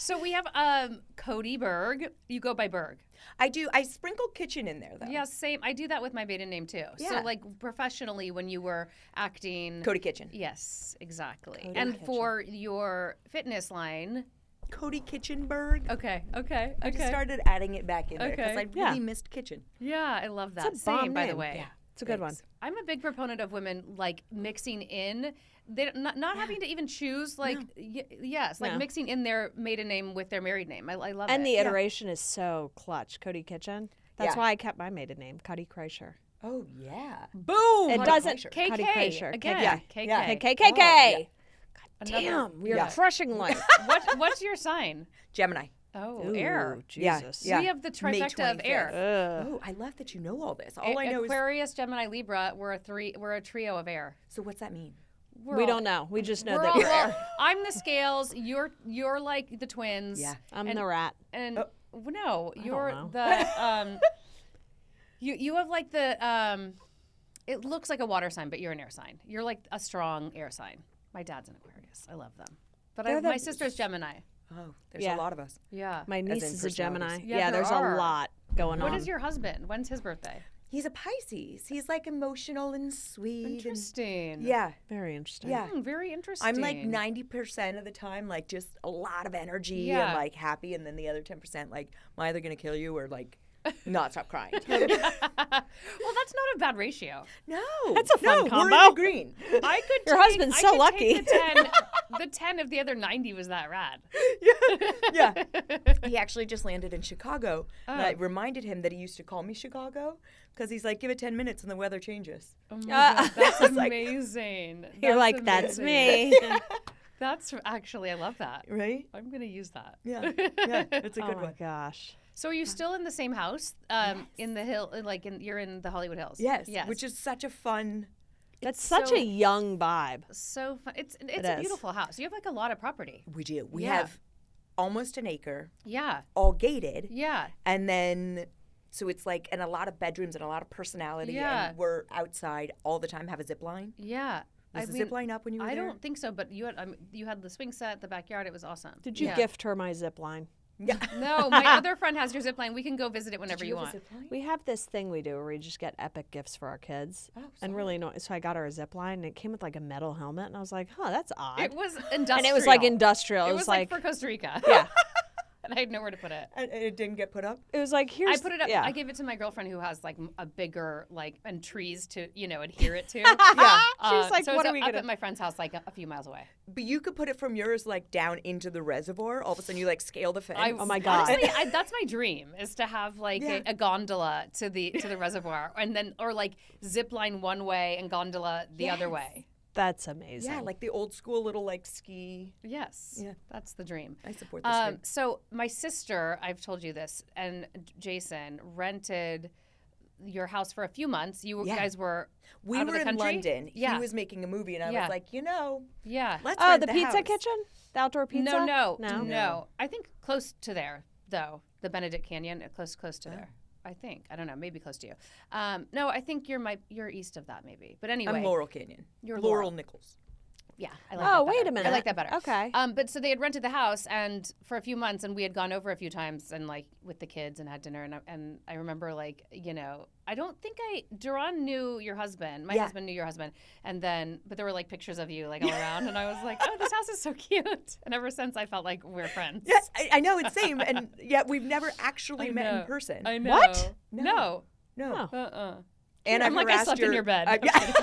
So we have Kodi Berg. You go by Berg. I do. I sprinkle kitchen in there, though. Yeah, same. I do that with my maiden name, too. Yeah. So, like, professionally, when you were acting... Kodi Kitchen. Yes, exactly. Kodi and Kitchen. for your fitness line... Kodi Kitchenberg. Okay. I just started adding it back in there because Okay. I really missed kitchen. Yeah, I love that. It's a bomb Same, by the name. way. Yeah. It's a good one. Thanks. I'm a big proponent of women, like, mixing in... They not having to even choose, like, No. mixing in their maiden name with their married name. I love it. And the iteration is so clutch. Kodi Kitchen. That's Yeah. why I kept my maiden name, Kodi Kreischer. Oh, yeah. Boom! It Kodi doesn't. Kreischer. KK. Kodi Kreischer. Again. Yeah. KK. Yeah. KKK. Another- Damn, we are Yeah. crushing life. What's your sign? Gemini. Oh, Ooh, air. Yeah. Jesus. So we have the May trifecta of air. 25th. Ugh. Oh, I love that you know all this. All I know is. Aquarius, Gemini, Libra. We're a trio of air. So what's that mean? We don't know. We just know We're that all, we're well, air. I'm the scales. You're like the twins. Yeah. I'm and- the rat. And no, you're know. the you have like the it looks like a water sign, but you're an air sign. You're like a strong air sign. My dad's an Aquarius. I love them. But my sister's Gemini. Oh, there's Yeah. a lot of us. Yeah. My niece in is a Gemini. personalities. Yeah, there there's are. a lot going on. What is your husband? When's his birthday? He's a Pisces. He's like emotional and sweet. Interesting. Yeah. Very interesting. Yeah. Very interesting. I'm like 90% of the time, like just a lot of energy Yeah. and like happy. And then the other 10%, like, am I either going to kill you or like not stop crying? Well, that's not a bad ratio. No. That's a fun We're in combo. the green. I could Your take, husband's I so could lucky. Take the 10 if the other 90 was that rad. Yeah. He actually just landed in Chicago. And I Oh. reminded him that he used to call me Chicago because he's like, give it 10 minutes and the weather changes. Oh my God, that's It's like- amazing. You're like, that's amazing. me. That's actually, I love that. Right? I'm going to use that. Yeah. Yeah. It's a Oh good my one. gosh. So are you still in the same house in the hill, you're in the Hollywood Hills? Yes. Which is such a fun. That's such so- a young vibe. so fun. It's a is. beautiful house. You have like a lot of property. We do. We Yeah. have almost an acre, Yeah. all gated. Yeah. And then, so it's like, and a lot of bedrooms and a lot of personality. Yeah. And we're outside all the time, have a zip line. Yeah. Was the zip line up when you were I there? don't think so, but you had the swing set, the backyard. It was awesome. Did you Yeah. gift her my zip line? Yeah. No, my other friend has your zip line. We can go visit it whenever Did you have a want. zip line? We have this thing we do where we just get epic gifts for our kids. Oh, And really no, so I got her a zip line and it came with like a metal helmet and I was like, huh, that's odd. It was industrial. and it was like industrial. It was like for Costa Rica. yeah. And I had nowhere to put it. And it didn't get put up? It was like here's I put it up. Yeah. I gave it to my girlfriend who has like a bigger and trees to adhere it to. Yeah. She was like, so what it's are we up gonna? at my friend's house like a few miles away. But you could put it from yours like down into the reservoir. All of a sudden you like scale the fence. Oh my God. Honestly, that's my dream is to have like Yeah. a gondola to the reservoir and then or like zip line one way and gondola the other Yes. way. That's amazing. Yeah, like the old school little like ski. Yes. Yeah. That's the dream. I support this dream. So my sister, I've told you this, and Jason rented your house for a few months. You Yeah. guys were We out of were the in country? London. Yeah. He was making a movie, and I Yeah. was like, yeah. let's Oh, rent the pizza house. kitchen? The outdoor pizza? No. No. I think close to there, though. The Benedict Canyon, close to there. I think. I don't know. Maybe close to you. No, I think you're east of that, maybe. But anyway, I'm Laurel Canyon. You're Laurel Nichols. Yeah, I like Oh, that wait better. a minute. I like that better. Okay. But so they had rented the house and for a few months, and we had gone over a few times and like with the kids and had dinner. And I remember like I don't think Duran knew your husband. My husband knew your husband, and then but there were like pictures of you like all around, and I was like, oh, this house is so cute. And ever since, I felt like we're friends. Yes, I know, it's same. And yet we've never actually I met know. in person. I know. What? No. No. Oh. And I'm I've like I harassed slept in your bed. yeah.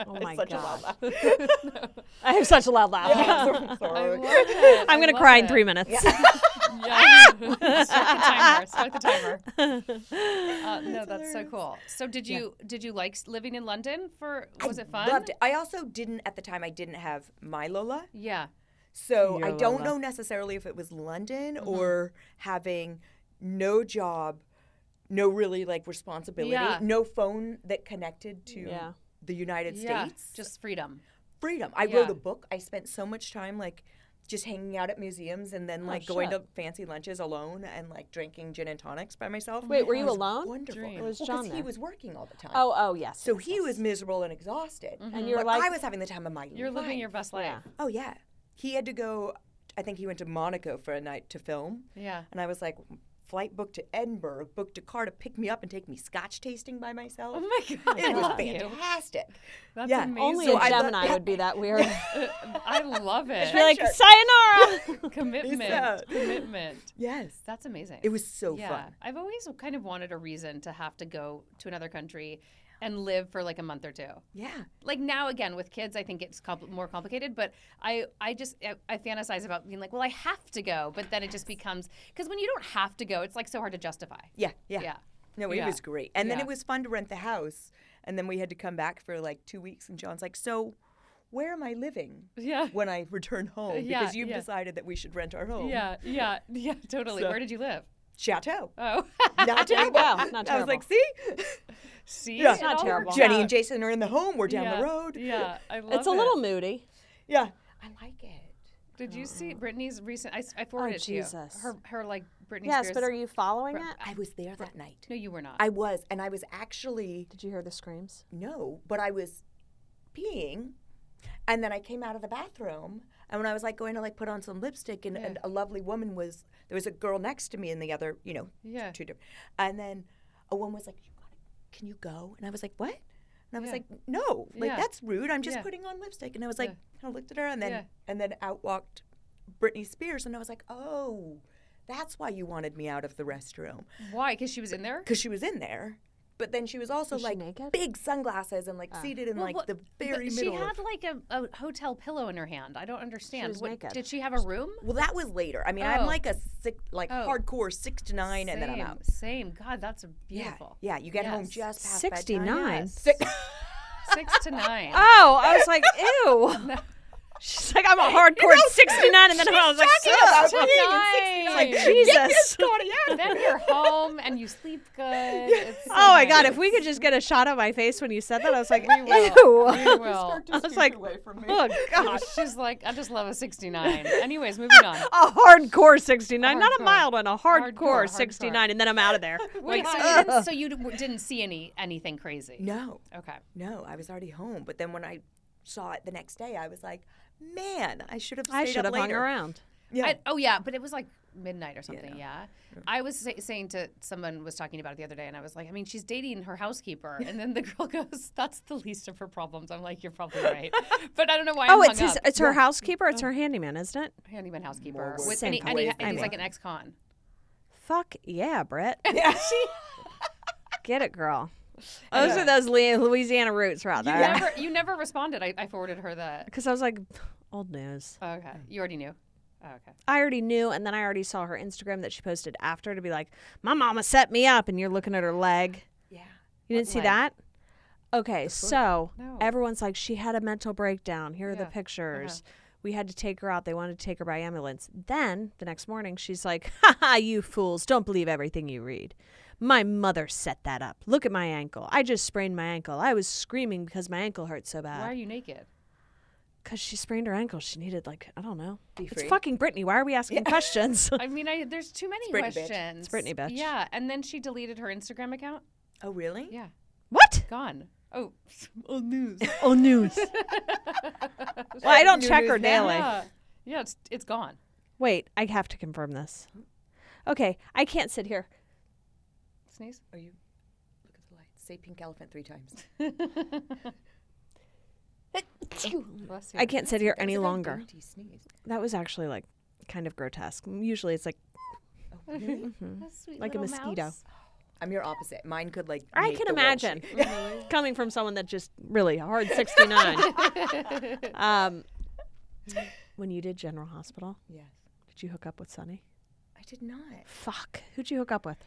Oh my Such a God. loud laugh. I have such a loud laugh. I Sorry. love it. I'm going to love cry in it. 3 minutes. Yeah. Start the timer. No, that's so cool. So did you like living in London was it fun? Loved it. I also didn't, at the time, I didn't have my Lola. Yeah. So Your I don't Lola. know necessarily if it was London Mm-hmm. or having no job, no really like responsibility, Yeah. no phone that connected to Yeah. the United Yeah. States. Just freedom. Freedom. I Yeah. wrote a book. I spent so much time like just hanging out at museums and then like going shit. to fancy lunches alone and like drinking gin and tonics by myself. Wait, were you It was alone? Wonderful. Dream. Was Well, John 'cause he there? was working all the time. Oh, yes. So yes, he yes. was miserable and exhausted. And you're But like, I was having the time of my life. You're living your best life. Yeah. Oh yeah. He had to go. I think he went to Monaco for a night to film. Yeah. And I was like, flight booked to Edinburgh, booked a car to pick me up and take me Scotch tasting by myself. Oh my God. It was Love you. fantastic. That's Yeah. amazing. Only So a I love Gemini that. would be that weird. I love it. Be like, sayonara. Commitment. Yeah. Commitment. Yes. That's amazing. It was so yeah. fun. I've always kind of wanted a reason to have to go to another country and live for like a month or two. Yeah. Like now, again, with kids, I think it's more complicated. But I fantasize about being like, well, I have to go. But then it just becomes, because when you don't have to go, it's like so hard to justify. Yeah. Yeah. No, it Yeah. was great. And then Yeah. it was fun to rent the house. And then we had to come back for like 2 weeks. And John's like, so where am I living Yeah. when I return home? Yeah, Because you've yeah. decided that we should rent our home. Yeah. Totally. So- Where did you live? Chateau. Oh. Not terrible. go. Not I was terrible. like, see? See? Yeah. It Not all terrible. works Jenny out. and Jason are in the home. We're down Yeah. the road. Yeah. I love It's a it. little moody. Yeah. I like it. Did you see Britney's recent? I forwarded it to you. Jesus. Her like Britney Yes, Spears. but are you following Br- it? I was there that night. No, you were not. I was. And I was actually, Did you hear the screams? no, but I was peeing. And then I came out of the bathroom. And when I was like going to like put on some lipstick and, Yeah. and a lovely woman there was a girl next to me in the other, Yeah. two different. And then a woman was like, can you go? And I was like, what? And I was Yeah. like, no, like Yeah. that's rude. I'm just Yeah. putting on lipstick. And I was like, Yeah. I looked at her and then Yeah. out walked Britney Spears. And I was like, oh, that's why you wanted me out of the restroom. Why? Because she was in there. Because she was in there. But then she was also Was she like naked? big sunglasses and like seated in Well, like what- the very But middle. She had of, like a hotel pillow in her hand. I don't understand. was naked. Did she have a room? well, that was later. I mean, Oh. I'm like Oh. hardcore 6 to 9, and then I'm out. Same. God, that's Yeah, beautiful. yeah. You get home Yes. just past 69. bedtime. 6 to 9. Oh, I was like, ew. She's like, I'm a hardcore 69, and then I was like, about "Ugh." being Nine. like, Jesus. Then you're home and you sleep good. It's so Oh my God! nice. If we could just get a shot of my face when you said that, I was like, We will. ew. We will. I was like, away from me. oh gosh, She's like, I just love a 69. Anyways, moving on. a hardcore 69, not a Hardcore. mild one, a hardcore Hardcore. 69, and then I'm out of there. Wait, Like, so you didn't see anything crazy? No, Okay. no. I was already home. But then when I saw it the next day, I was like, man, I should have I stayed should up have hung later. around. Yeah. Yeah, but it was like midnight or something. no. Yeah. I was saying to someone was talking about it the other day, and I was like, I mean, she's dating her housekeeper, and then the girl goes, "That's the least of her problems." I'm like, you're probably right, but I don't know why. Oh, I'm it's hung his. up. It's her housekeeper. It's her handyman, isn't it? Handyman housekeeper More work. Same and place. he's I like mean. an ex-con. Fuck yeah, Britt. Yeah. Get it, girl. Those are those Louisiana roots right there. You never responded. I forwarded her that. Because I was like, old news. Oh, okay, you already knew. Oh, okay. I already knew, and then I already saw her Instagram that she posted after to be like, my mama set me up, and you're looking at her leg. Yeah. You didn't What see leg? that? Okay, so No. everyone's like, she had a mental breakdown. Here are the Yeah. pictures. We had to take her out. They wanted to take her by ambulance. Then, the next morning, she's like, ha ha, you fools. Don't believe everything you read. My mother set that up. Look at my ankle. I just sprained my ankle. I was screaming because my ankle hurt so Why are bad. you naked? Because she sprained her ankle. She needed, like, I don't know. Be It's free. fucking Britney. Why are we asking questions? I mean, there's too many Britney, bitch. questions. It's Britney, bitch. Yeah, and then she deleted her Instagram account. Oh, really? Yeah, What? gone. Oh, old news. Oh, news. Well, I don't New check news her now. daily. Yeah, it's gone. Wait, I have to confirm this. Okay, I can't sit here. Sneeze. Are you? Look at the light. Say pink elephant 3 times. Bless you. I can't sit here That was any a very longer. dainty sneeze. That was actually like kind of grotesque. Usually it's like Oh, really? That's sweet like a little mosquito. mouse. I'm your opposite. Mine could like. I make can the wall imagine. shake. Coming from someone that just really hard 69. When you did General Hospital, Yes. did you hook up with Sonny? I did not. Fuck. Who'd you hook up with?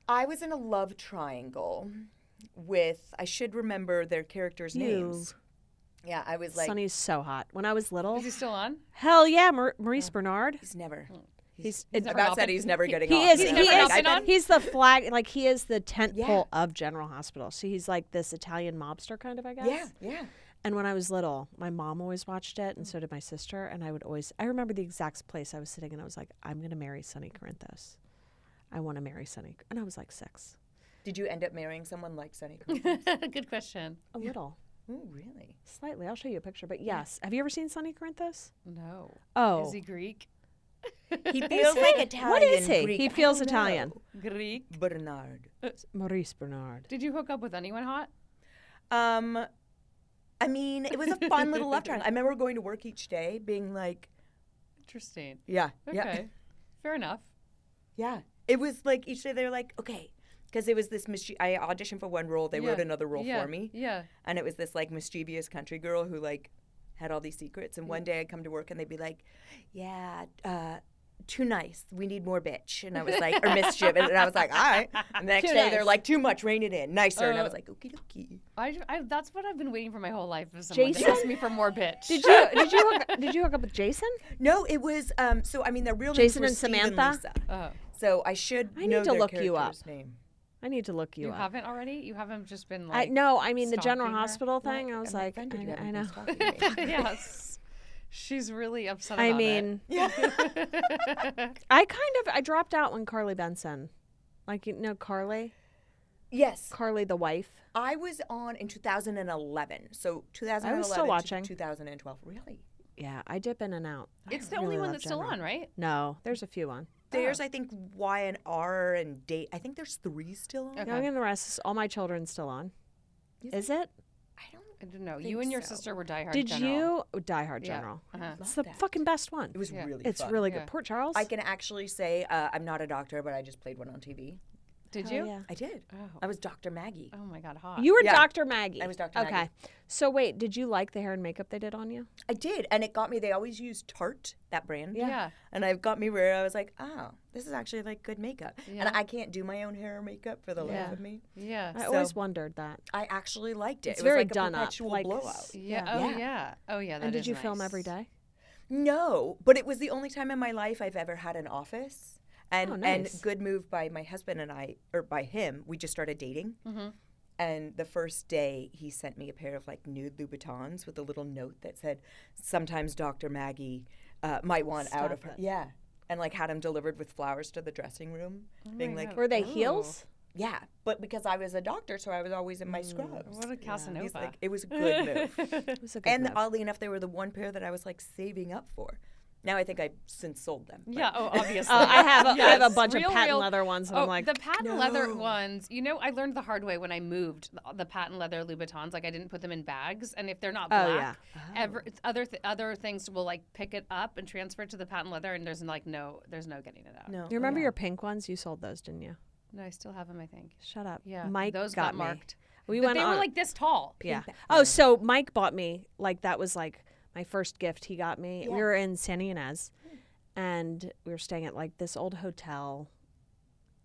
I was in a love triangle with. I should remember their characters' names. Yeah, I was like. Sonny's so hot. When I was little, Is he still on? hell yeah, Maurice Bernard. He's never. He's never about not said been- he's never getting He off. is. He's He never is. not been on? He's the flag. Like he is the tent Yeah. pole of General Hospital. So he's like this Italian mobster kind of, I guess. Yeah, yeah. And when I was little, my mom always watched it, and so did my sister. And I remember the exact place I was sitting, and I was like, I'm going to marry Sonny Corinthos. I want to marry Sonny. And I was like 6. Did you end up marrying someone like Sonny? Good question. A little. Oh, really? Slightly. I'll show you a picture. But yes. Have you ever seen Sonny Corinthos? No. Oh. Is he Greek? He feels like Italian. What is he? Greek. He I feels don't Italian. know. Greek. Bernard. Maurice Bernard. Did you hook up with anyone hot? I mean, it was a fun little love triangle. I remember going to work each day being like, Interesting. yeah, Okay. yeah, Fair enough. yeah. It was like each day they were like, okay. Because it was this I auditioned for one role. They wrote another role for me. Yeah. And it was this like mischievous country girl who like had all these secrets. And one day I'd come to work and they'd be like, yeah, too nice. We need more bitch. And I was like, or mischief. And I was like, all right. And the next Too day nice. they're like, too much, rein it in. Nicer. And I was like, okie dokie. I that's what I've been waiting for my whole life. Is someone to Jason? ask me for more bitch. Did you hook up with Jason? No, it was, so I mean, their real Jason names were and Steve and Samantha? Lisa. Oh. So I should I know need to their look you up. character's name. I need to look you You up. haven't already? You haven't just been like. No, I mean the General stalking her? Hospital thing. I was I'm like, offended you I haven't know. been stalking me. Yes. She's really upset I about mean, Yeah. I dropped out when Carly Benson, like you know Carly, Yes. Carly the wife. I was on in 2011. So 2011 I was still watching. to 2012. Really? Yeah, I dip in and out. It's the I only really one love that's still General. on, right? No, there's a few on. There's, I think, Y and R and Date. I think there's 3 still on. Okay. Young and the Rest, all my children still on. Is it? I don't know. think You and your so. sister were diehard. Did General. you? Die Hard Yeah. General. Uh-huh. It's Love the that. fucking best one. It was Yeah. really It's fun. really Yeah. good. Port Charles. I can actually say I'm not a doctor, but I just played one on TV. Did Hell you? yeah. I did. Oh. I was Dr. Maggie. Oh my God, hot. You were Yeah. Dr. Maggie. I was Dr. Okay. Maggie. So wait, did you like the hair and makeup they did on you? I did, and it got me. They always use Tarte, that brand. Yeah. And it got me where I was like, oh, this is actually like good makeup. Yeah. And I can't do my own hair or makeup for the life Yeah. of me. Yeah. I So- always wondered that. I actually liked it. It's it was very like a done up, perpetual like blowout. Yeah. Yeah. Oh Yeah. yeah. Oh yeah. That And did is you film nice. every day? No, but it was the only time in my life I've ever had an office. And Oh, nice. and good move by my husband and I, or by him. We just started dating. Mm-hmm. And the first day he sent me a pair of like nude Louboutins with a little note that said, sometimes Dr. Maggie might want out of Stop her. it. Yeah. And like had them delivered with flowers to the dressing room. being my like, God. Were they Ooh. heels? yeah. But because I was a doctor, so I was always in my scrubs. What a Casanova. He's like, it was a good move. It was a good And move. oddly enough, they were the one pair that I was like saving up for. Now I think I've since sold them. but- Yeah. Oh, obviously. I have a Yes. bunch Real, of patent real- leather ones, and Oh, I'm like, the patent leather No. ones. You know, I learned the hard way when I moved the patent leather Louboutins. Like I didn't put them in bags, and if they're not Oh, black, yeah. other things will like pick it up and transfer it to the patent leather, and there's no getting it out. No. you remember yeah. your pink ones? You sold those, didn't you? No, I still have them. I think. Shut up. Yeah. Mike those got got me. marked. We But went they on. were like this tall. yeah. Pink Oh, so Mike bought me like that was like my first gift he got me. Yeah. We were in Santa Ynez, and we were staying at like this old hotel.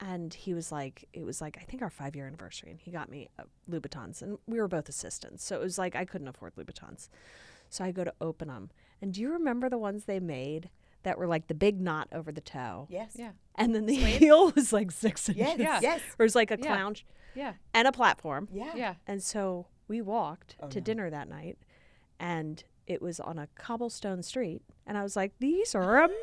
And he was like, it was like, I think our 5-year anniversary. And he got me Louboutins. And we were both assistants. So it was like, I couldn't afford Louboutins. So I go to open them. And do you remember the ones they made that were like the big knot over the toe? Yes. Yeah. And then the Suede? heel was like 6 inches. Yes. Yeah. Yes. Or it was like a Yeah. clown Yeah. and a platform. Yeah. Yeah. And so we walked Oh, to no. dinner that night. And it was on a cobblestone street. And I was like, these are amazing.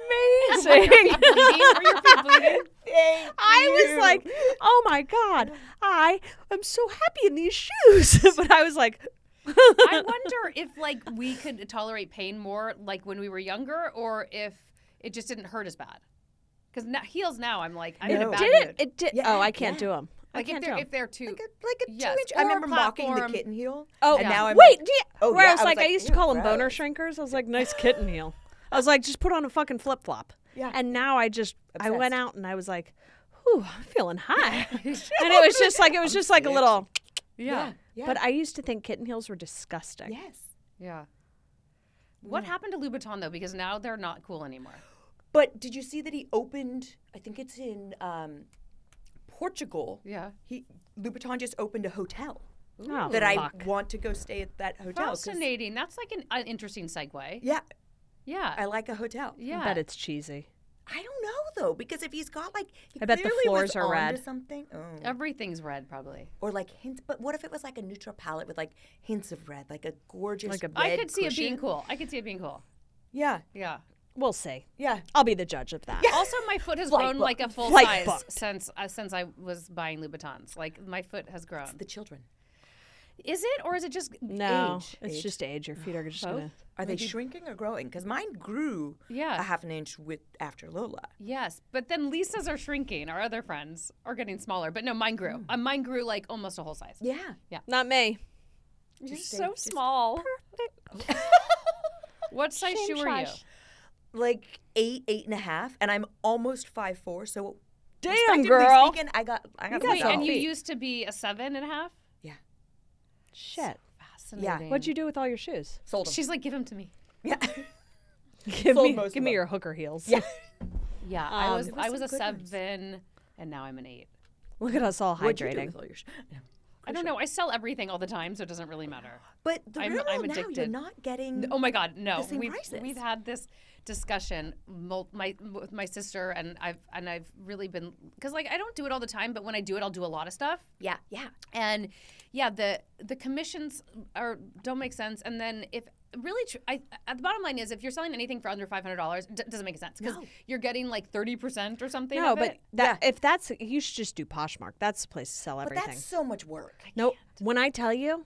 Bleeding? Were your feet bleeding? Thank I was you. like, oh my God, I am so happy in these shoes. But I was like, I wonder if like we could tolerate pain more like when we were younger, or if it just didn't hurt as bad. Because heels now, I'm like, I'm in a No. bad did mood. it? It did. Yeah, Oh, I can't yeah. do them. Like I can't do 'em. if they're too. like a Yes, 2-inch. I or a remember mocking the platform. kitten heel. Oh, and yeah. now I'm wait, like, yeah. oh, Where yeah, I was like, I used to ew, call them boner gross. shrinkers. I was like, nice kitten heel. I was like, just put on a fucking flip flop. Yeah. And now I Obsessed. went out and I was like, whew, I'm feeling high. And it was just like, a little. Yeah. Yeah. But I used to think kitten heels were disgusting. Yes. Yeah. What happened to Louboutin though? Because now they're not cool anymore. But did you see that he opened? I think it's in Portugal. Yeah. Louboutin just opened a hotel Oh, that fuck. I want to go stay at that hotel. 'cause- Fascinating. That's like an interesting segue. Yeah, Yeah. I like a hotel. Yeah. I bet it's cheesy. I don't know though, because if he's got like, he I bet the clearly floors was are onto red. something. Oh. Everything's red, probably. Or like hints, but what if it was like a neutral palette with like hints of red, like a gorgeous Like a- red I could see it cushion? being cool. I could see it being cool. Yeah, Yeah. We'll see. yeah. I'll be the judge of that. Also, my foot has Flight grown like a booked. full Flight size booked. since I was buying Louboutins. Like my foot has grown. The children. Is it, or is it just No, age? it's just age. Your feet are just going to. Are they shrinking or growing? Because mine grew Yeah. a half an inch after Lola. Yes, but then Lisa's are shrinking. Our other friends are getting smaller. But no, mine grew. Mine grew like almost a whole size. Yeah. Not me. You're Just so stay- small. What size shoe are you? Like 8.5, and I'm almost 5'4", so Damn, respectively girl. speaking, I got got Wait, some and you feet. used to be a 7.5? Yeah. Shit. Fascinating. What'd you do with all your shoes? Sold them. She's like, give them to me. Yeah. Give Sold me, most give of me them. your hooker heels. Yeah. Yeah, Um, I was a some good ones. 7, and now I'm an 8. Look at us all What'd you do hydrating. with all your No. I don't know. I sell everything all the time, so it doesn't really matter. But the I'm real now, you're addicted. not getting. Oh my God, no! The same prices. We've had this discussion with my sister, and I've really been, because like I don't do it all the time, but when I do it, I'll do a lot of stuff. Yeah, yeah. And yeah, the commissions don't make sense. And then if really, the bottom line is if you're selling anything for under $500, it doesn't make sense because No. you're getting like 30% or something. No, of but it. if that's, you should just do Poshmark. That's the place to sell But everything. that's so much work. No, when I tell you,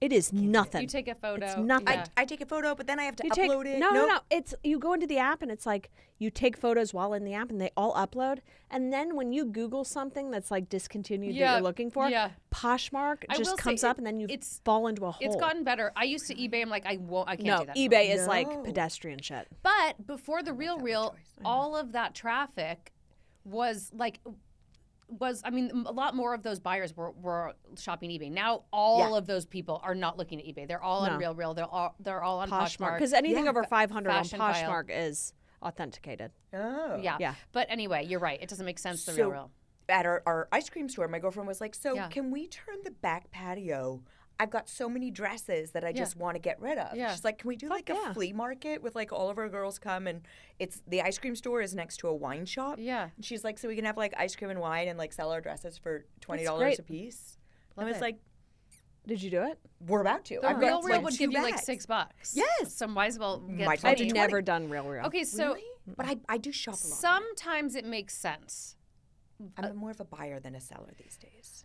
it is nothing. You take a photo. It's nothing. Yeah. I take a photo, but then I have to You upload take, it. No, Nope. no. It's you go into the app and it's like you take photos while in the app and they all upload. And then when you Google something that's like discontinued that Yeah, you're looking for, yeah. Poshmark I will just say comes up and then you it's- fall into a hole. It's gotten better. I used to eBay. I'm like, I can't no, do that. eBay is No. like pedestrian shit. But before the real, all of that traffic was I mean, a lot more of those buyers were shopping eBay. Now all of those people are not looking at eBay. They're all on No. Real. They're all on Poshmark. Poshmark. Because anything Yeah. over 500 on Fashion file. Poshmark is authenticated. Oh. Yeah. Yeah. But anyway, you're right. It doesn't make sense. The So- Real. At our ice cream store, my girlfriend was like, so Yeah. can we turn the back patio? I've got so many dresses that I just want to get rid of. Yeah. She's like, can we do like a yeah. flea market with like all of our girls come and it's the ice cream store is next to a wine shop. Yeah. And she's like, so we can have like ice cream and wine and like sell our dresses for $20 great. a piece. Love I was it. like, Did you do it? we're about to. The I've Real got, would two give you like bags. $6. Yes. So might as well get Might as well I've do 20. 20. never done Real. Okay, so Really? But I do shop a lot. sometimes it makes sense. I'm more of a buyer than a seller these days.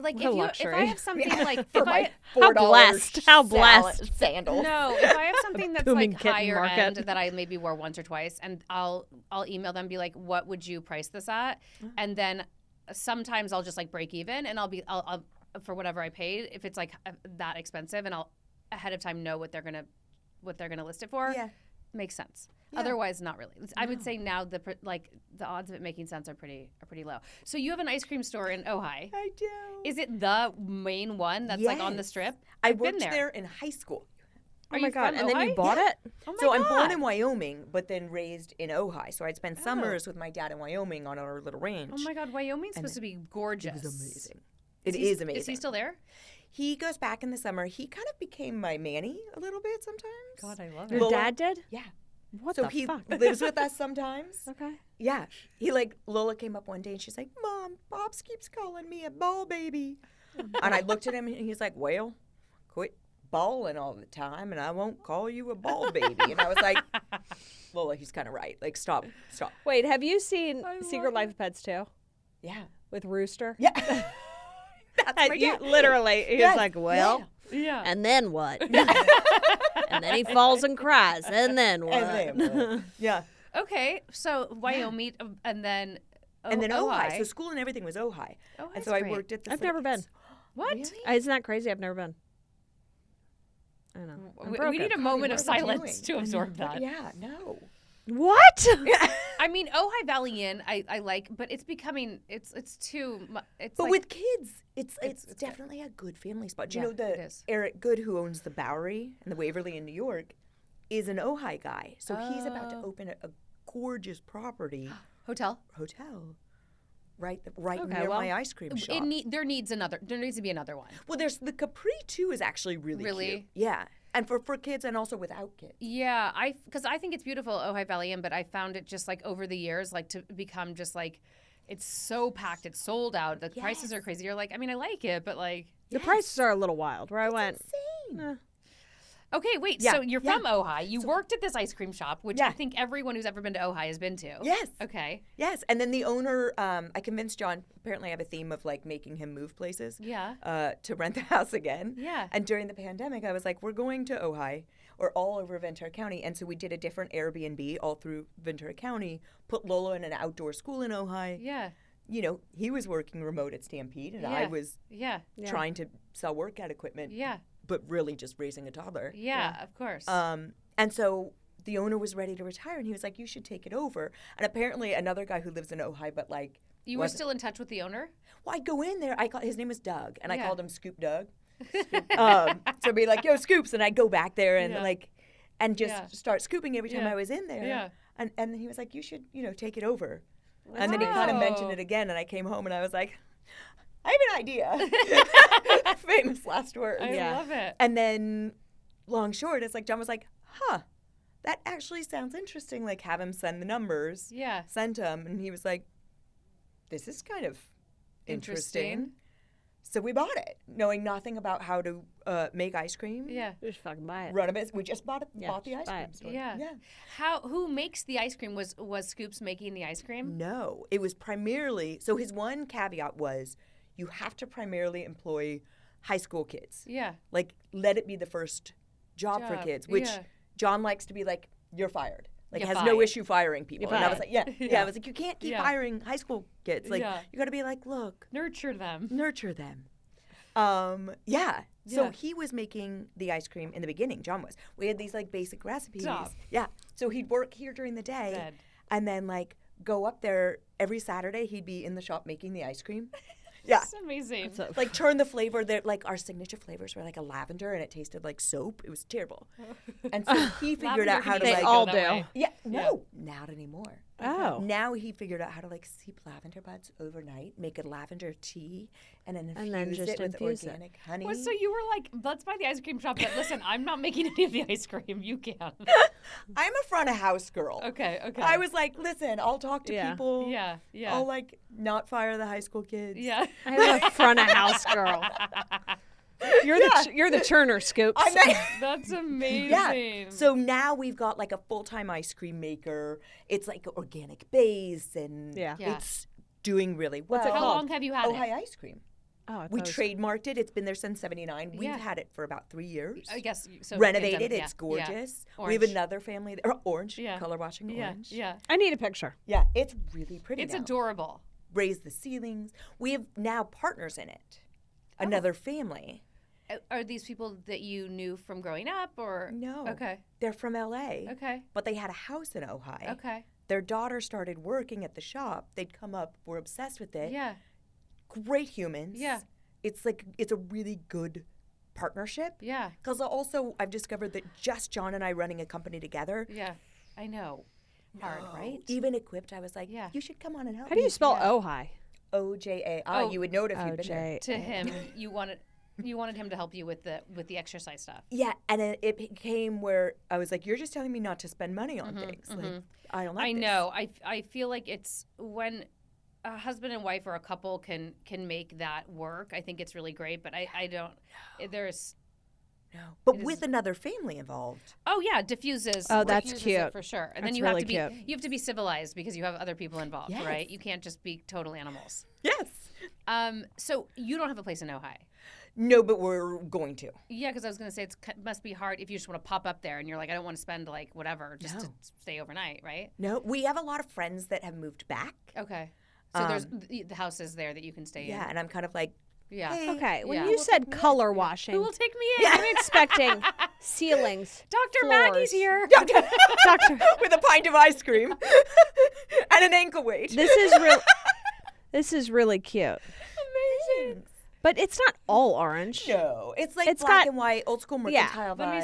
Like What a if I luxury. have something like For if my I How $4 blessed. How blessed. Sandals. no, if I have something that's booming like kitten higher market. end that I maybe wore once or twice, and I'll email them, be like, what would you price this at? And then sometimes I'll just like break even, and I'll for whatever I paid if it's like that expensive, and I'll ahead of time know what they're gonna list it for. Yeah. Makes sense. Yeah. Otherwise, not really. I would say now the odds of it making sense are pretty low. So you have an ice cream store in Ojai. I do. Is it the main one that's like on the Yes. strip? I I've been worked there. there in high school. Oh Are my you God. from And then you Ojai? bought it? Oh my So I'm born God. in Wyoming, but then raised in Ojai. So I'd spend summers with my dad in Wyoming on our little ranch. Oh my God, Wyoming's supposed to be gorgeous. It was amazing. It he- is amazing. Is he still there? He goes back in the summer. He kind of became my manny a little bit sometimes. I love Your Lola- dad did? Yeah. What So the he fuck? lives with us sometimes. Okay. Yeah. He Lola came up one day and she's like, Mom, Bobs keeps calling me a ball baby. And I looked at him and he's like, well, quit bawling all the time and I won't call you a ball baby. And I was like, Lola, he's kind of right. Like, stop. Wait, have you seen I Secret love Life of Pets too? Yeah. With Rooster? Yeah. That's my You dad. literally, he was Yes. like, well, Yeah. and then what? and then he falls and cries, and then what? And then, yeah. Okay, so Wyoming, and then And then Ojai. Ojai. So school and everything was Ojai. Oh, And that's so I great. worked at the I've never been. What? Really? Isn't that crazy? I've never been. I know. I'm We broken. need a moment of what are we silence doing? to absorb that. Yeah, no. What? I mean, Ojai Valley Inn, I like, but it's becoming it's too much. It's But like, with kids, it's good. definitely a good family spot. Do Yeah, you know it the is. Eric Good, who owns the Bowery and the Waverly in New York, is an Ojai guy. So he's about to Oh. open a gorgeous property hotel. hotel right Okay, near well, my ice cream shop. There needs to be another one. Well, there's the Capri too is actually really Really? cute. Yeah, and for kids and also without kids. Yeah, because I think it's beautiful, Ojai Valley Inn, but I found it just like over the years, like to become just like, it's so packed, it's sold out, the prices are crazy. You're like, I mean, I like it, but like, The prices are a little wild. Where I went, Insane. eh. Okay, wait. Yeah, So you're yeah. from Ojai. You worked at this ice cream shop, which Yeah. I think everyone who's ever been to Ojai has been to. Yes. Okay. Yes. And then the owner, I convinced John, apparently I have a theme of like making him move places. Yeah. To rent the house again. Yeah. And during the pandemic, I was like, we're going to Ojai or all over Ventura County. And so we did a different Airbnb all through Ventura County, put Lola in an outdoor school in Ojai. Yeah. You know, he was working remote at Stampede and Yeah. I was Yeah. trying to sell workout equipment, Yeah. but really just raising a toddler. Yeah. Of course. And so the owner was ready to retire and he was like, you should take it over. And apparently another guy who lives in Ojai, but like, you were still in touch with the owner? well, I'd go in there. His name was Doug, and I Yeah. called him Scoop Doug. So I'd be like, "Yo, Scoops," and I'd go back there and and just Yeah. start scooping every time Yeah. I was in there. Yeah. And he was like, "You should, take it over." And then he kind of mentioned it again, and I came home and I was like, "I have an idea." Famous last words. I Yeah. love it. And then, long short, it's like John was like, "Huh, that actually sounds interesting. Like, have him send the numbers." Yeah. Sent him, and he was like, "This is kind of interesting." Interesting. So we bought it, knowing nothing about how to make ice cream. Yeah. Just fucking buy it. Run a business. We just bought Yeah, bought the just ice buy cream it. store. Yeah. Yeah. Who makes the ice cream? Was Scoops making the ice cream? No, it was primarily. So his one caveat was, you have to primarily employ high school kids. Yeah. Like, let it be the first job for Job, kids, which yeah. John likes to be like, you're fired. Like, You're has no fired. issue firing people. You're And I was fired. like, yeah. Yeah. I was like, you can't keep Yeah. firing high school kids. Like, Yeah. you got to be like, look, Nurture them. nurture them. Yeah. So Yeah. he was making the ice cream in the beginning. John was. We had these like basic recipes. Stop. Yeah. So he'd work here during the day, Good. and then like go up there every Saturday. He'd be in the shop making the ice cream. Yeah. It's amazing. Like turn the flavor. Like our signature flavors were like a lavender, and it tasted like soap. It was terrible. And so he figured out how to Lavender like. can all go do. that way. Yeah. No, not anymore. Oh. Now he figured out how to like steep lavender buds overnight, make a lavender tea, and then infuse then just it with infuse it. organic honey. Well, so you were like, let's buy the ice cream shop, but listen, I'm not making any of the ice cream. You can. I'm a front of house girl. Okay. I was like, listen, I'll talk to Yeah. people. Yeah. Yeah. I'll like not fire the high school kids. Yeah. I'm a front of house girl. You're the Turner Scoops. I'm not- That's amazing. yeah. So now we've got like a full-time ice cream maker. It's like organic base and Yeah. Yeah. it's doing really well. What's it How called? long have you had Ojai it? Ice Cream. Oh, I We thought it was- trademarked it. It's been there since '79. We've Yeah. had it for about 3 years. I guess so. Renovated. pandemic, It's yeah, yeah. gorgeous. We Orange. have another family there. Orange. Yeah. Color washing Yeah. orange. Yeah. I need a picture. Yeah. It's really pretty. It's now. adorable. Raise the ceilings. We have now partners in it. Oh. Another family. Are these people that you knew from growing up, or No. Okay. They're from LA. Okay. But they had a house in Ojai. Okay. Their daughter started working at the shop. They'd come up, were obsessed with it. Yeah. Great humans. Yeah. It's a really good partnership. Yeah. Because also I've discovered that just John and I running a company together, Yeah. I know. Hard, right? even equipped, I was like, Yeah. you should come on and help How do me. you spell Yeah. Ojai? Ojai? Oh. You would know it if you'd been there. Ojai. To him, you wanted him to help you with the exercise stuff. Yeah, and it became where I was like, you're just telling me not to spend money on things. Like, I don't like I this. know. I feel like it's when a husband and wife or a couple can make that work. I think it's really great, but I don't. There's. No. But It with another family involved. Oh yeah, diffuses. Oh, that's diffuses cute. it for sure. And then That's you really have to be cute. you have to be civilized because you have other people involved, Yes. right? You can't just be total animals. Yes. So you don't have a place in Ojai. No, but we're going to. Yeah, because I was going to say it must be hard if you just want to pop up there and you're like, I don't want to spend like whatever just to No. stay overnight, right? No, we have a lot of friends that have moved back. Okay. So there's the house is there that you can stay Yeah, in. and I'm kind of like, Yeah. hey, Okay, when Yeah. you said color washing, Who will take me in? I'm expecting ceilings. Dr. floors. Maggie's here. Doctor, with a pint of ice cream and an ankle weight. this is really cute. Amazing. But it's not all orange. No, it's like It's black got- and white, old school mercantile Let me vibe.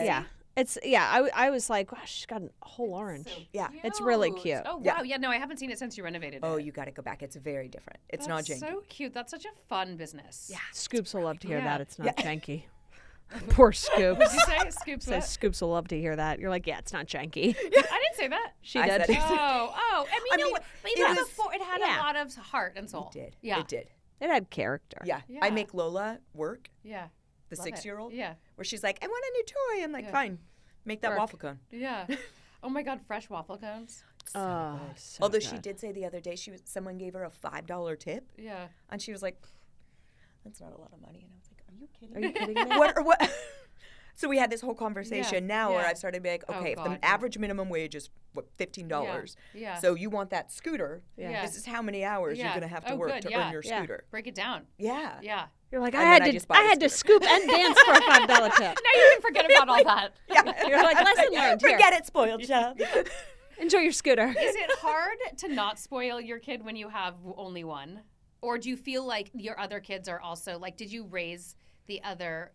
see. Yeah. I was like, wow, she's got a whole orange. Yeah. It's really cute. Oh, Yeah. wow. Yeah, no, I haven't seen it since you renovated Oh, it. you got to go back. It's very different. It's That's not janky. so cute. That's such a fun business. Yeah. Scoops will love to hear Yeah. that. It's not janky. Poor Scoops. Did you say Scoops? Says What? Scoops will love to hear that. You're like, yeah, it's not janky. I didn't say that. She I did. said it. Oh. I mean, mean, but it even was- before it had yeah. a lot of heart and soul. It did. Yeah. It did. It had character. Yeah. Yeah. I make Lola work, Yeah. the Love it. 6-year-old. Yeah. where she's like, I want a new toy. I'm like, fine, make that Work. waffle cone. Yeah. Oh my God, fresh waffle cones. So Although good. she did say the other day someone gave her a $5 tip, Yeah. and she was like, that's not a lot of money. And I was like, are you kidding Are me? you kidding me? What? So we had this whole conversation now where yeah. I've started to be like, Oh, okay, if God, the yeah. average minimum wage is $15, Yeah. so you want that scooter, Yeah. this is how many hours you're going to have to work good, to yeah. earn your Yeah. scooter. Break it down. Yeah. Yeah. You're like, And I then had I to just bought a I had to scooter. scoop and dance for a $5 tip. Now you can forget about all that. Yeah. You're like, lesson learned. Here, Forget it, spoiled child. enjoy your scooter. Is it hard to not spoil your kid when you have only one? Or do you feel like your other kids are also, like, did you raise the other,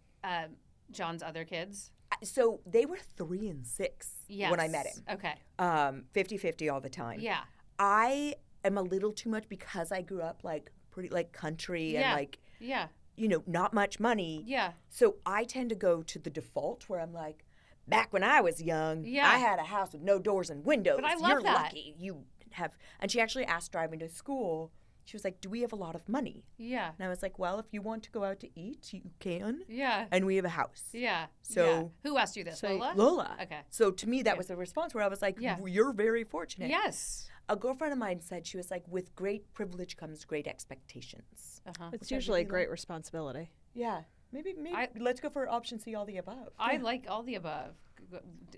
John's other kids? So they were 3 and 6 Yes. when I met him. Okay. 50-50 all the time. Yeah. I am a little too much because I grew up like pretty like country Yeah. and like, Yeah. you know, not much money. Yeah. So I tend to go to the default where I'm like, back when I was young, Yeah. I had a house with no doors and windows. But I love You're that. lucky you have. And she actually asked driving to school, she was like, do we have a lot of money? Yeah. And I was like, well, if you want to go out to eat, you can. Yeah. And we have a house. Yeah. So- yeah. Who asked you this? So- Lola? Lola. Okay. So to me, that was the response where I was like, Yeah. you're very fortunate. Yes. A girlfriend of mine said, she was like, with great privilege comes great expectations. Uh-huh. It's Which I usually really great like. responsibility. Yeah. Maybe let's go for option C, all the above. I like all the above.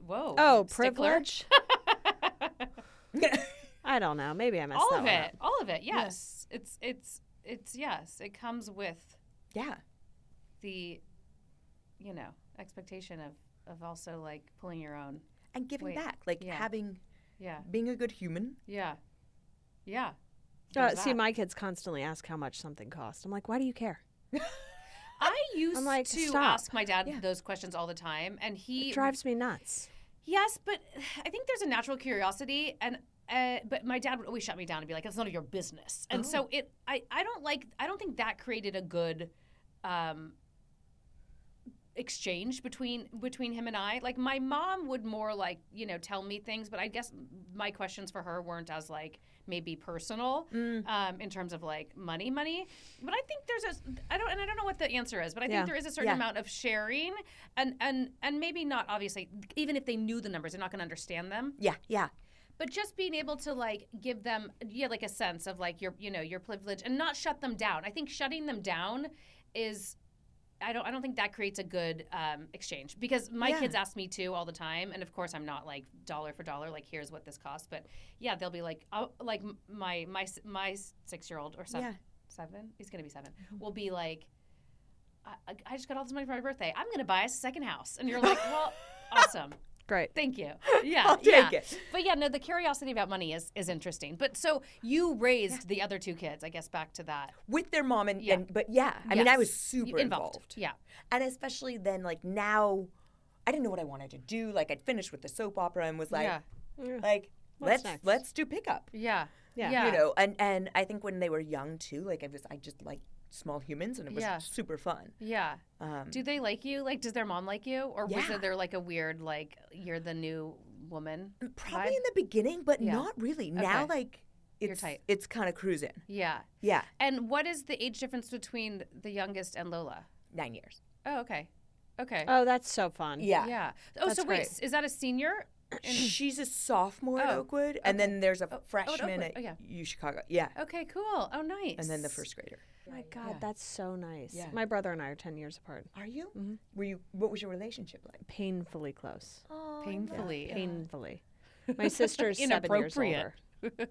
Whoa. Oh, stickler. privilege? I don't know. Maybe I messed All that of one it. up. All of it. Yes. It's yes. It comes with Yeah. the, expectation of also like pulling your own. And giving Wait, back, like yeah. Yeah. being a good human. Yeah. Yeah. There's See, that. my kids constantly ask how much something costs. I'm like, why do you care? I used I'm like, to stop. ask my dad Yeah. those questions all the time, and he It drives me nuts. Yes, but I think there's a natural curiosity, and but my dad would always shut me down and be like, "It's none of your business." And so I don't think that created a good exchange between him and I. Like my mom would more like tell me things, but I guess my questions for her weren't as like maybe personal in terms of like money. But I think there's I don't know what the answer is, but I think Yeah. there is a certain amount of sharing and maybe not obviously even if they knew the numbers, they're not going to understand them. Yeah, yeah. But just being able to like give them like a sense of like your privilege and not shut them down. I think shutting them down is I don't think that creates a good exchange because my kids ask me too all the time, and of course I'm not like dollar for dollar like here's what this costs, but yeah they'll be like like my 6-year-old or 7 he's gonna be 7 will be like I just got all this money for my birthday, I'm gonna buy us a second house, and you're like well awesome. Great. Thank you. Yeah, I'll take it. But yeah, no, the curiosity about money is interesting. But so you raised the other 2 kids, I guess back to that. With their mom I mean, I Yes. was super involved. Yeah. And especially then, like now, I didn't know what I wanted to do. Like I'd finished with the soap opera and was like, Yeah. like What's next? let's do pickup. Yeah. Yeah. You know, and I think when they were young too, like I just like small humans, and it was super fun. Yeah. Do they like you? Like, does their mom like you? Or was Yeah. there like a weird, like, you're the new woman? Probably vibe? in the beginning, but Yeah. not really. Now, like You're tight. It's kind of cruising. Yeah. Yeah, And what is the age difference between the youngest and Lola? 9 years. Oh, okay. Okay. Oh, that's so fun. Yeah. Yeah. Oh, That's so wait, great. is that a senior? She's a sophomore at Oh, Oakwood, and then there's a at freshman Oakwood. at U Chicago. Yeah, Okay, cool. Oh, nice. and then the first grader. Oh my God, Yeah. that's so nice. Yeah. My brother and I are 10 years apart. Are you? Mhm. Were you? What was your relationship like? Painfully close. Oh, Painfully. Painfully. My sister's 7 years Inappropriate. older.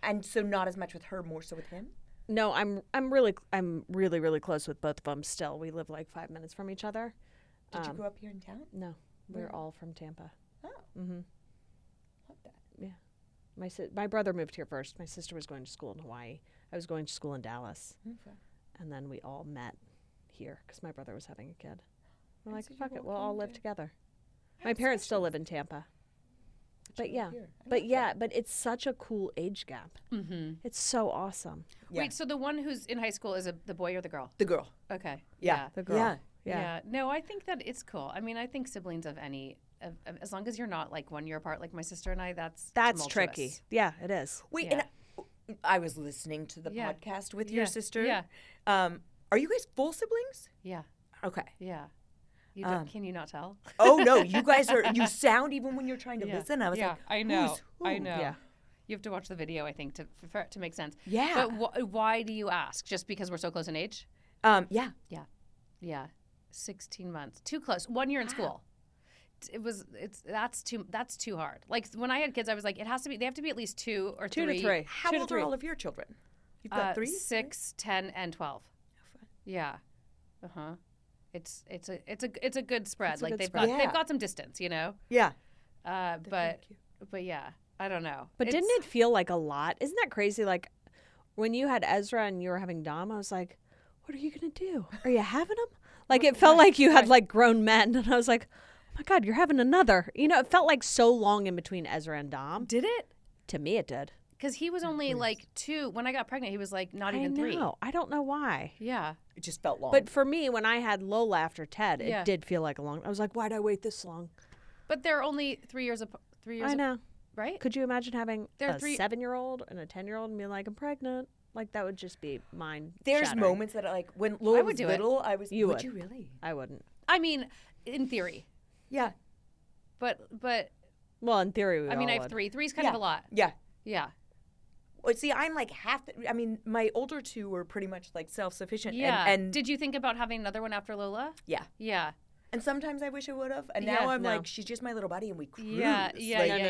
And so not as much with her, more so with him. No, I'm really close with both of them still. We live like 5 minutes from each other. Did you grow up here in town? No, we're Where? all from Tampa. Oh, Mm-hmm. love that. My brother moved here first. My sister was going to school in Hawaii. I was going to school in Dallas. Okay. And then we all met here because my brother was having a kid. We're And like, so you fuck it, all we'll all came live to- together. How My parents still special. live in Tampa. But you yeah, live here. I but love yeah, that. but it's such a cool age gap. Mm-hmm. It's so awesome. Yeah. Wait, so the one who's in high school is the boy or the girl? The girl. Okay. Yeah. The girl. Yeah. Yeah. No, I think that it's cool. I mean, I think siblings of any, as long as you're not like 1 year apart, like my sister and I, that's That's tumultuous. tricky. Yeah, it is. Wait, Yeah. and I was listening to the Yeah. podcast with Yeah. your sister. Yeah. Are you guys full siblings? Yeah. Okay. Yeah. Can you not tell? Oh no, you guys you sound even when you're trying to listen. I was like, I know. who's who? I know. Yeah. You have to watch the video, I think, for it to make sense. Yeah. But why do you ask? Just because we're so close in age? Yeah. Yeah. 16 months. Too close. 1 year in school. That's too hard. Like when I had kids, I was like, they have to be at least 2 or 3. 2 to 3. How 2 to old 3. are all of your children? You've got 3? 6, 10, and 12. Yeah. Uh-huh. It's a good spread. It's a like good they've spread. got they've got some distance, you know. Yeah. But yeah, I don't know. But didn't it feel like a lot? Isn't that crazy? Like when you had Ezra and you were having Dom, I was like, what are you going to do? Are you having them? Like it felt like you had like grown men. And I was like, oh my God, you're having another. You know, it felt like so long in between Ezra and Dom. Did it? To me, it did. Because he was only like 2 when I got pregnant. He was like not even 3. I don't know why. Yeah. It just felt long. But for me, when I had Lola after Ted, it Yeah. did feel like a long. I was like, why'd I wait this long? But they're only 3 years apart. 3 years. I know. Right? Could you imagine having They're a 3 7-year-old and a 10-year-old and being like, I'm pregnant? Like that would just be mind. there's shattering. moments that like when Lola would was do it. little, I was. You would would. you really? I wouldn't. I mean, in theory. Yeah. But Well, in theory, we I mean, all I have would. 3. 3's kind of a lot. Yeah. Yeah. Well, see, I'm like I mean, my older 2 were pretty much like self-sufficient. Yeah. And Did you think about having another one after Lola? yeah. Yeah. And sometimes I wish I would have. And Yeah, now I'm no. like, she's just my little buddy, and we cruise. Yeah, Like,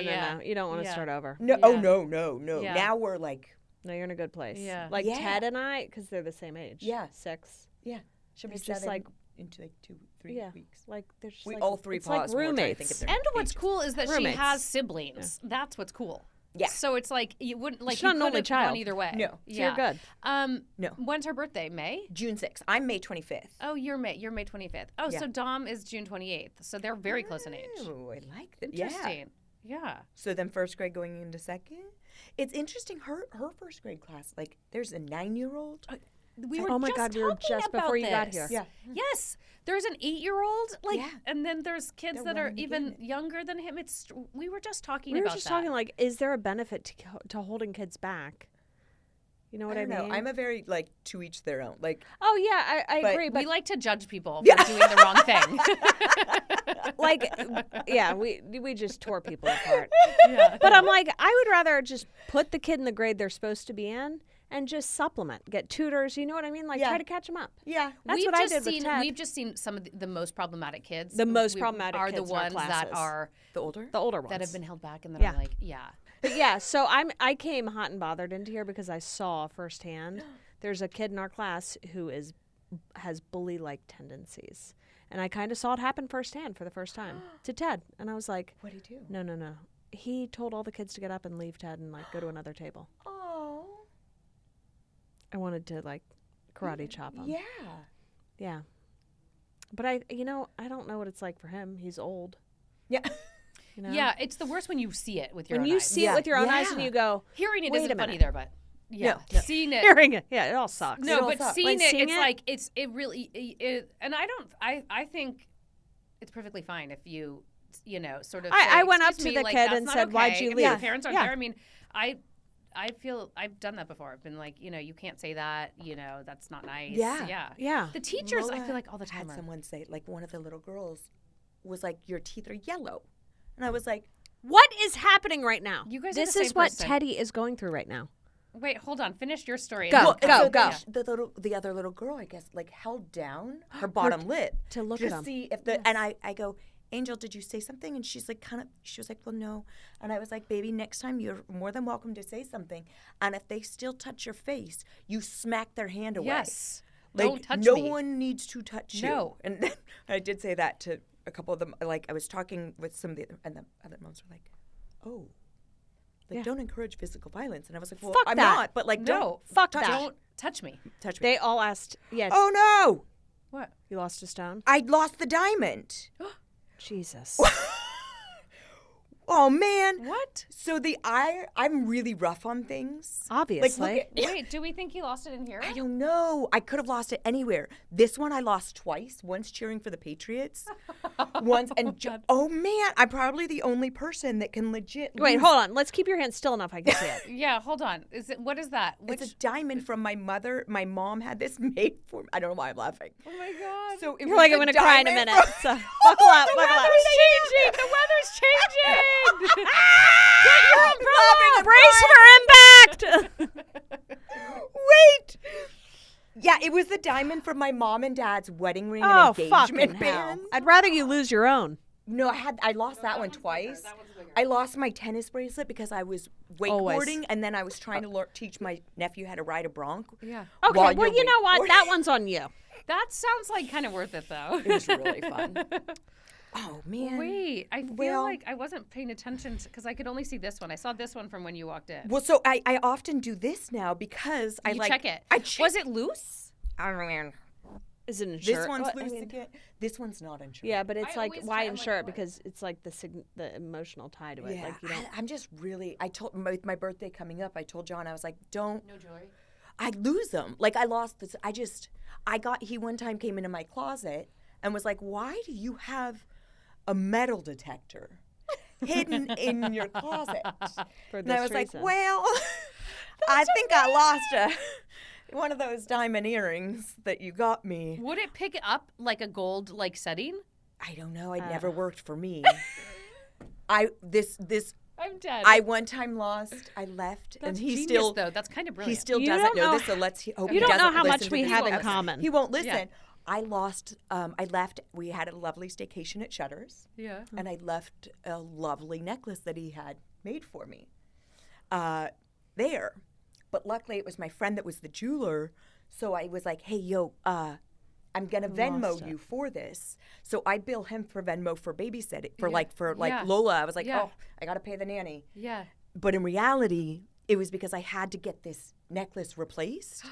No. You don't want to Yeah. start over. No. Yeah. Oh no. Yeah. Now we're like, No, you're in a good place. Yeah. Like Yeah. Ted and I, because they're the same age. Yeah. 6. she'll be It's just 7 like- into like 2-3 Yeah. weeks. Like they're just We like all 3 it's like paused. We're trying to think roommates. of their And what's ages. cool is that Roommates. she has siblings. That's what's cool. Yeah. So it's like you wouldn't like She's you not an could only have child. gone either way. No. So Yeah. you're good. No. When's her birthday? May? June 6th. I'm May 25th. Oh, you're May 25th. Oh, Yeah. so Dom is June 28th. So they're very close in age. Oh, I like that. Interesting. Yeah. So then first grade going into second. It's interesting. Her first grade class, like there's a 9-year-old. We were Oh my just God, we were talking just before you got this. here. Yeah. Yes. There's an 8-year-old, like, Yeah. and then there's kids They're that are running the even gamut. younger than him. We were just talking We were about just that. talking like, is there a benefit to holding kids back? You know what I, I don't know. mean? I'm a very like to each their own. Like Oh yeah, I But agree. But we like to judge people for doing the wrong thing. like, yeah, we just tore people apart. Yeah. But I'm like, I would rather just put the kid in the grade they're supposed to be in and just supplement, get tutors. You know what I mean? Like Yeah. try to catch them up. yeah. That's We've what I just did with seen, Ted. We've just seen some of the most problematic kids. The most problematic are kids the in our ones that classes. are The older. The older ones that have been held back, and then Yeah. I'm like, yeah. But yeah, so I came hot and bothered into here because I saw firsthand there's a kid in our class who has bully-like tendencies. And I kind of saw it happen firsthand for the first time to Ted. And I was like, What do you do? no. He told all the kids to get up and leave Ted and like go to another table. Oh. I wanted to like karate chop him. Yeah. Yeah. But I don't know what it's like for him. He's old. Yeah. You know? Yeah, it's the worst when you see it with your When own you eyes. see it with your own eyes and Yeah. you go, Hearing it Wait isn't a funny minute. there, but yeah, No. seeing it. hearing it. Yeah, it all sucks. No, It all but sucks. seeing Like, it, seeing it's it- like it really. And I think it's perfectly fine if you sort of. I say, went up "Excuse to me, the like, kid that's and not said, "Why'd okay." you If your leave?" parents aren't Yeah. there. I mean, I feel I've done that before. I've been like, you can't say that. That's not nice. Yeah. Yeah. The teachers, I Lola feel like all the time. had Are, someone say, like one of the little girls was like, "Your teeth are yellow," and I was like, What is happening right now? You guys are This the is same what person. Teddy is going through right now. Wait, hold on. Finish your story. Go, and Well, then- and so go. The other little girl, I guess, like held down her bottom lip to look to at him. see if the. And I go, Angel, did you say something? And she's like, she was like, well, no. And I was like, baby, next time you're more than welcome to say something. And if they still touch your face, you smack their hand away. Yes. Like, Don't touch no me. one needs to touch you. No. And then I did say that to a couple of them. Like I was talking with some of the, and the other moms were like, oh. Like, Yeah. don't encourage physical violence. And I was like, well, Fuck I'm that. not. But like, No. don't Fuck touch, that. Don't touch me. touch me. They all asked, yeah, Oh no! What? you lost a stone? I lost the diamond. Jesus. Oh man. What? So I'm really rough on things. Obviously. Like, look at, Wait, do we think you lost it in here? I don't know. I could have lost it anywhere. This one I lost twice. Once cheering for the Patriots, once. And oh man, I'm probably the only person that can legit. Wait, hold on. Let's keep your hand still enough I can see it. Yeah, hold on. What is that? It's a diamond from my mother. My mom had this made for me. I don't know why I'm laughing. Oh my God. So it You're was like, a I'm going to cry in a diamond minute. from- So buckle up, The buckle up. weather's changing. The weather's changing. Get your umbrella. Brace for impact. Wait. Yeah, it was the diamond from my mom and dad's wedding ring and Oh, engagement fucking hell. band. I'd rather you lose your own. No, I lost that one twice. I lost my tennis bracelet because I was wakeboarding, and then I was trying to teach my nephew how to ride a bronc. Yeah. Okay, while well, you're you know what? wakeboarding. That one's on you. That sounds like kind of worth it, though. It was really fun. Oh, man. Wait, I feel Well- like I wasn't paying attention because I could only see this one. I saw this one from when you walked in. Well, so I often do this now because I You like... check it. I check. Was it loose? I mean, Is it insured? this one's What? loose I mean, again. This one's not insured. yeah, but it's I like, always why try- I'm insure like, it? what? Because it's like the emotional tie to it. Yeah, Like you don't. I'm just really... I told... With my birthday coming up, I told John, I was like, don't... No jewelry. I lose them. Like, I lost this. He one time came into my closet and was like, why do you have a metal detector hidden in your closet? For And I this was like, reason. well, I think I lost one of those diamond earrings that you got me. Would it pick up like a gold like setting? I don't know. It never worked for me. This I'm dead. I one time lost. I left, That's and he genius, still though. That's kind of he brilliant. still You doesn't don't know know this. So let's hope You he don't know doesn't how much listen to we this have in podcast. common. He won't listen. Yeah. I lost. I left. We had a lovely staycation at Shutters, Yeah. and I left a lovely necklace that he had made for me there. But luckily, it was my friend that was the jeweler. So I was like, "Hey, yo, I'm gonna Venmo you for this." So I bill him for Venmo for babysitting for Yeah. Lola. I was like, Yeah. "Oh, I gotta pay the nanny." Yeah. But in reality, it was because I had to get this necklace replaced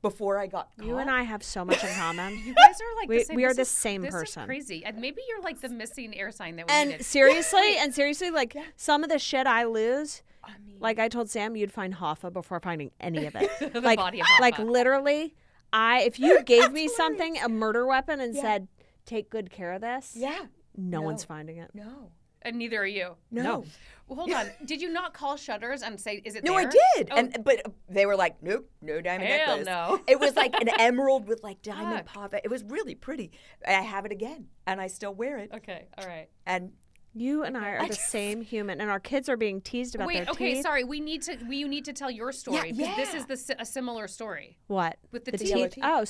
before I got caught. You and I have so much in common. You guys are like We- the same. we are this the is- same this person. Is crazy. And maybe you're like the missing air sign that we And needed. seriously, like some of the shit I lose, I mean, like I told Sam, you'd find Hoffa before finding any of it. The like, body of like Hoffa. literally, if you gave me something, a murder weapon, and said, "Take good care of this," yeah, no one's finding it. no, And neither are you. no. Well, hold on. Did you not call Shutters and say, is it No, there? I did, Oh, but they were like, "Nope, no diamond Hell necklace." no. It was like an emerald with like diamond Fuck. pop. It was really pretty. I have it again, and I still wear it. okay. All right. And You and I are the same human, and our kids are being teased about Wait, their okay, teeth. sorry. You need to tell your story. Yeah, This yeah. is a similar story What? with the, The teeth. yellow Teeth. Oh,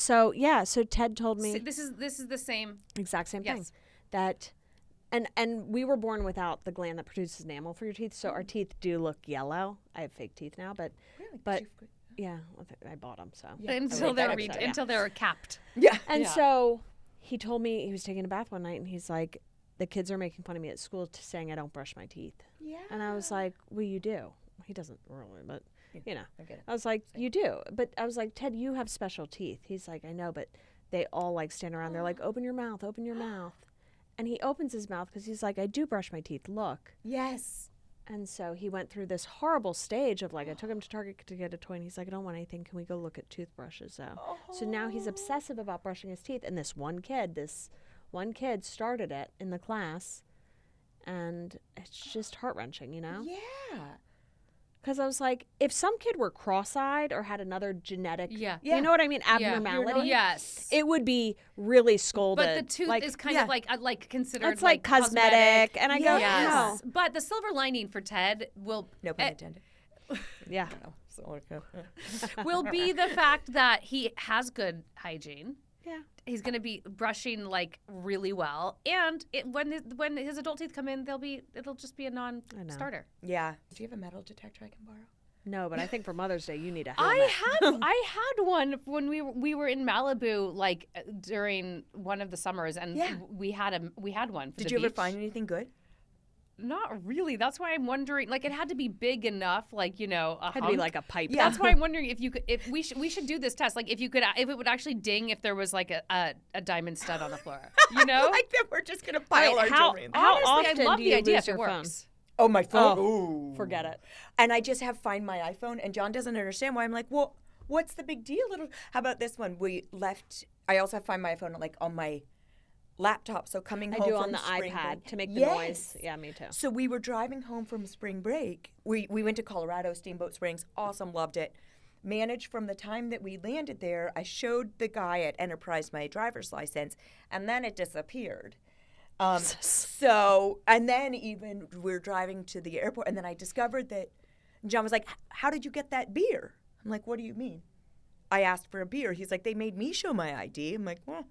so Ted told me This is the same. exact same thing. Yes. That, and we were born without the gland that produces enamel for your teeth, so our teeth do look yellow. I have fake teeth now, but but yeah, I bought them. So Until that they're episode, yeah. until they're capped. yeah, and Yeah. so he told me he was taking a bath one night, and he's like, the kids are making fun of me at school saying I don't brush my teeth, yeah. and I was like, well, you do. He doesn't really, but you know, I get it. I was like, you do, but I was like, Ted, you have special teeth. He's like, I know, but they all like stand around. They're like, open your mouth, open your mouth. And he opens his mouth because he's like, I do brush my teeth. Look. Yes. And so he went through this horrible stage of like, I took him to Target to get a toy, and he's like, I don't want anything. Can we go look at toothbrushes though? So now he's obsessive about brushing his teeth. And this one kid started it in the class, and it's just heart wrenching, you know? Yeah. Because I was like, if some kid were cross-eyed or had another genetic, Yeah. you know what I mean, Yeah. abnormality, Yes. it would be really scolded. But the tooth like, is kind yeah. of like considered it's like cosmetic, and I go, Yes. no. But the silver lining for Ted will No pun intended. Yeah. will be the fact that he has good hygiene. Yeah. He's going to be brushing like really well, and when his adult teeth come in, it'll just be a non-starter. Yeah. Do you have a metal detector I can borrow? No, but I think for Mother's Day, you need a I helmet. had one when we were in Malibu, like during one of the summers, and Yeah. we had one. For Did the you ever beach. find anything good? Not really. That's why I'm wondering. Like, it had to be big enough, like a Had to be hunk. like a pipe. That's why I'm wondering if we should do this test. Like, if it would actually ding if there was like a diamond stud on the floor. You know? Like that we're just gonna pile our how- jewelry in. how Honestly, often I love do the you idea lose if it your phone? works. Oh, my phone. Oh, Ooh. forget it. And I just have Find My iPhone, and John doesn't understand why I'm like, well, what's the big deal? How about this one? I also have Find My iPhone like on my laptop. So coming I home do from on the spring iPad break. to make the Yes. noise. Yeah, me too. So we were driving home from spring break. We went to Colorado, Steamboat Springs. Awesome, loved it. Managed from the time that we landed there, I showed the guy at Enterprise my driver's license, and then it disappeared. So, and then even we're driving to the airport, and then I discovered that John was like, "How did you get that beer?" I'm like, "What do you mean?" I asked for a beer. He's like, "They made me show my ID." I'm like, "Well,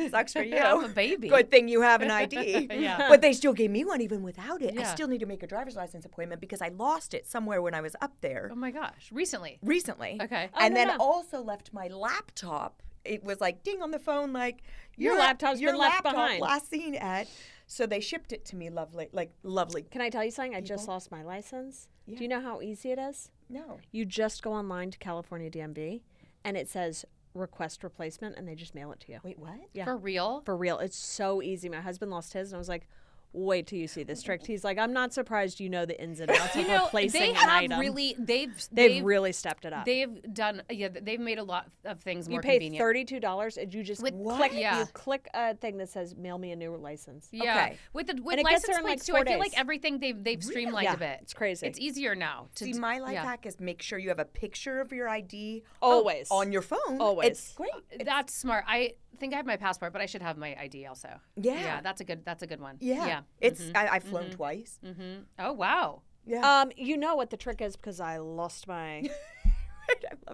sucks for you. I'm a baby. Good thing you have an ID." Yeah. But they still gave me one even without it. I Yeah. still need to make a driver's license appointment because I lost it somewhere when I was up there Oh my gosh. Recently. recently. Okay. And no, then no. also left my laptop. It was like ding on the phone, like Your laptop's your been left laptop behind. last seen at. So they shipped it to me, lovely. Can I tell you something? I just lost my license. Yeah. Do you know how easy it is? No. You just go online to California DMV, and it says request replacement, and they just mail it to you. Wait, what? Yeah. For real? For real. It's so easy. My husband lost his, and I was like, wait till you see this trick. He's like, I'm not surprised you know the ins and outs of replacing they an have item. really They've really stepped it up. they've done they've made a lot of things You more pay convenient. $32, and you just With- click. Yeah. You click a thing that says "Mail me a new license." Yeah, Okay. with it license gets there in, like, plates too. 4 I feel like days. everything they've streamlined Yeah, a bit. it's crazy. It's easier now. See, my life hack is make sure you have a picture of your ID Always. on your phone. Always. It's great. That's smart. I think I have my passport, but I should have my ID also. Yeah. That's a good one. Yeah. Yeah. It's I've flown twice. Mm-hmm. Oh wow. Yeah. You know what the trick is because I lost my.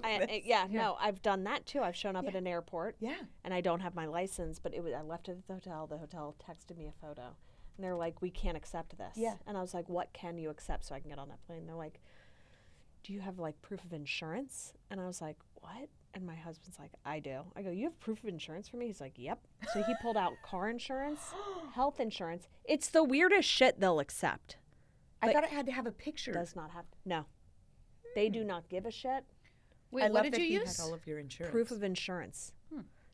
I love this. No, I've done that too. I've shown up at an airport. Yeah. And I don't have my license, but I left it at the hotel. The hotel texted me a photo, and they're like, "We can't accept this." Yeah. And I was like, "What can you accept so I can get on that plane?" And they're like, "Do you have like proof of insurance?" And I was like, "What?" And my husband's like, "I do." I go, "You have proof of insurance for me?" He's like, "Yep." So he pulled out car insurance, health insurance. It's the weirdest shit they'll accept. I But- thought it had to have a picture. Does not have no. They do not give a shit. Wait, I what love did that you he use? had all of your insurance. Proof of insurance.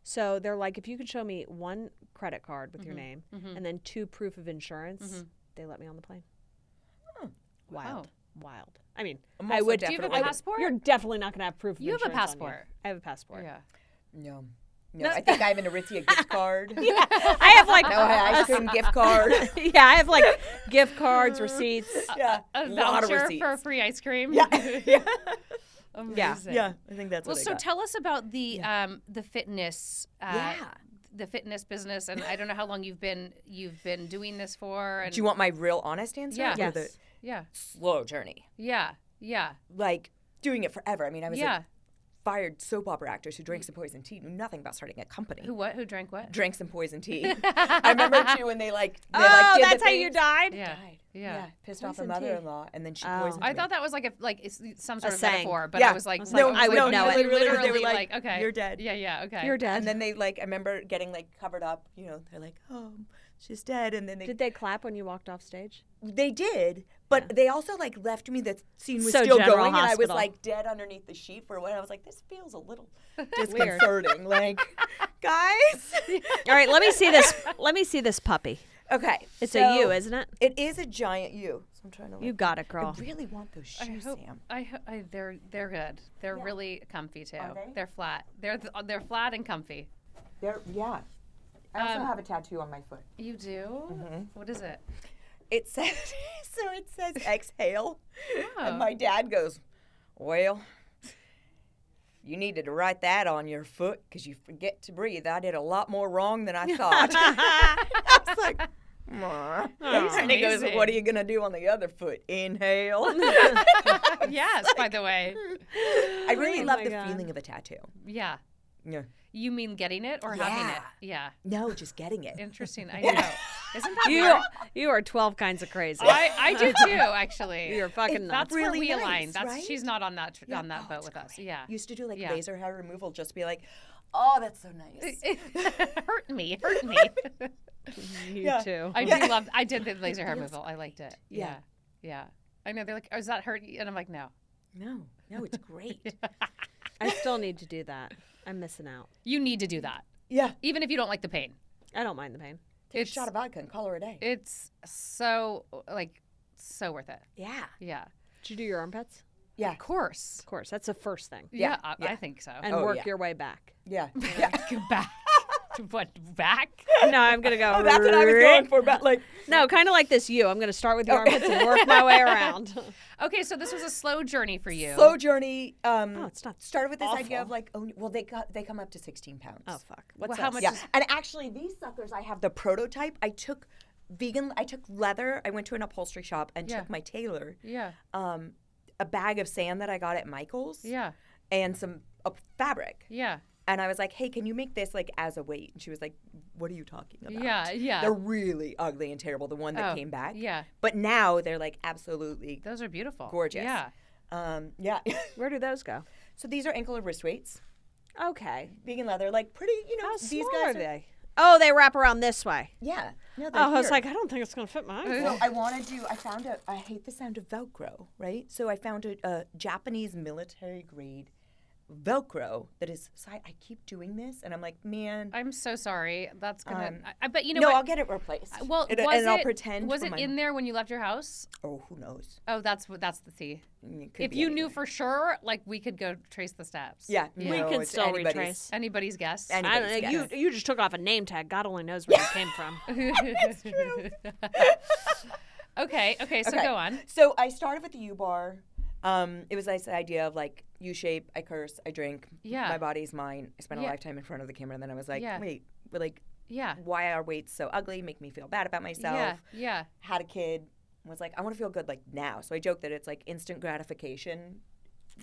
So they're like, if you could show me one credit card with your name and then 2 proof of insurance, they let me on the plane. Wild. Wild. I mean, I'm I also would. Do you have a definitely- passport? You're definitely not going to have proof of You have a insurance on passport. I have a passport. Yeah. No. No, I think I have an Aritzia gift card. I have like Ojai Ice Cream gift card. yeah, I have like gift cards, receipts. Yeah. A Lot of voucher receipts. for free ice cream. Yeah. Yeah. Amazing. Yeah. I think that's Well, what I so got. tell us about the fitness. Yeah. The fitness business, and I don't know how long you've been doing this for. And Do you want my real honest answer? Yeah. Or Yes. the yeah, slow journey. yeah, Like doing it forever. I mean, I was yeah. a fired soap opera actress who drank some poison tea, knew nothing about starting a company. Who drank what? Drank some poison tea. I remember too when they Oh, did that's the how you things. died. Yeah, Died. yeah. Pissed off her Poison tea. mother-in-law, and then she Oh. poisoned I me. thought that was it's some sort of saying. metaphor, but Yeah. I was like, No, I would know it. Literally, they were like, like, okay, "You're dead." Yeah, okay. You're dead. And then they I remember getting covered up. They're like, "Oh, she's dead," and then Did they clap when you walked off stage? They did, but they also left me. The scene was So still General going, and I was Hospital. dead underneath the sheet for a while. I was like, "This feels a little disconcerting." Guys. All right, let me see this. Let me see this puppy. Okay, It's so a you, isn't it? It is a giant U. So I'm trying to. You got it, girl. I really want those I shoes, hope Sam. they're good. They're really comfy too. Are they? They're flat. They're flat and comfy. Yeah. I also have a tattoo on my foot. You do? What is it? It says exhale, Oh. and my dad goes, "Well, you needed to write that on your foot because you forget to breathe. I did a lot more wrong than I thought." I was like, "Aw." And he goes, amazing. "What are you gonna do on the other foot? Inhale." Yes, by the way. I really Oh love my the God. feeling of a tattoo. Yeah. Yeah. You mean getting it or having it? Yeah. No, just getting it. Interesting. I know. Isn't that weird? You are 12 kinds of crazy. I do too, actually. You're fucking nuts. That's where really we nice, align. That's right? she's not on that on that Oh, boat it's with us. great. Yeah. Used to do Yeah. laser hair removal, just be like, "Oh, that's so nice." hurt me. You Yeah. too. I did the laser hair removal. I liked it. Yeah. Yeah. I know they're like, "Oh, does that hurt you?" And I'm like, "No." No, it's great. I still need to do that. I'm missing out. You need to do that. Yeah. Even if you don't like the pain. I don't mind the pain. Take a shot of vodka and call her a day. It's so so worth it. Yeah. Yeah. Did you do your armpits? Yeah. Of course. Of course. That's the first thing. Yeah, Yeah. I think so. And Oh, work yeah. your way back. Yeah. Go back. What, back? No, I'm gonna go. Oh, that's what I was going for. But like, No, kind of like this. I'm gonna start with the armpits and work my way around. Okay, so this was a slow journey for you. slow journey. It's not Started with this awful. idea of like, they come up to 16 pounds. Oh fuck. Well, how much Yeah, is, and actually these suckers, I have the prototype. I took leather. I went to an upholstery shop and took my tailor yeah, a bag of sand that I got at Michael's yeah, and some fabric. yeah, And I was like, hey, can you make this like as a weight? And she was like, what are you talking about? yeah. They're really ugly and terrible, the one that Oh, came back. yeah. But now they're like absolutely Those are beautiful. gorgeous. Yeah. Yeah. Where do those go? So these are ankle and wrist weights. Okay. Vegan leather, like pretty, How these small guys are they? Oh, they wrap around this way. Yeah. No, Oh, I was here. like, I don't think it's gonna fit mine. So I hate the sound of Velcro, right? So I found a Japanese military grade Velcro that is, so I keep doing this and I'm like, man. I'm so sorry. That's gonna. I bet you know No, what? I'll get it replaced. Well, and, was and I'll it- pretend. Was for it my- in there when you left your house? Oh, who knows? Oh, that's the tea. It could If be you knew anywhere. for sure, like we could go trace the steps. Yeah, We no, can it's still anybody's- retrace. Anybody's guess. I anybody's don't, guess. you just took off a name tag. God only knows where you came from. It's true. Okay. So go on. So I started with the U-bar. It was this idea of like U-shape. I curse. I drink. Yeah. My body's mine. I spent a Yeah. lifetime in front of the camera, and then I was like, Yeah. wait, but like, Yeah. why are weights so ugly? Make me feel bad about myself. Yeah. Had a kid. Was like, I want to feel good like now. So I joke that it's like instant gratification,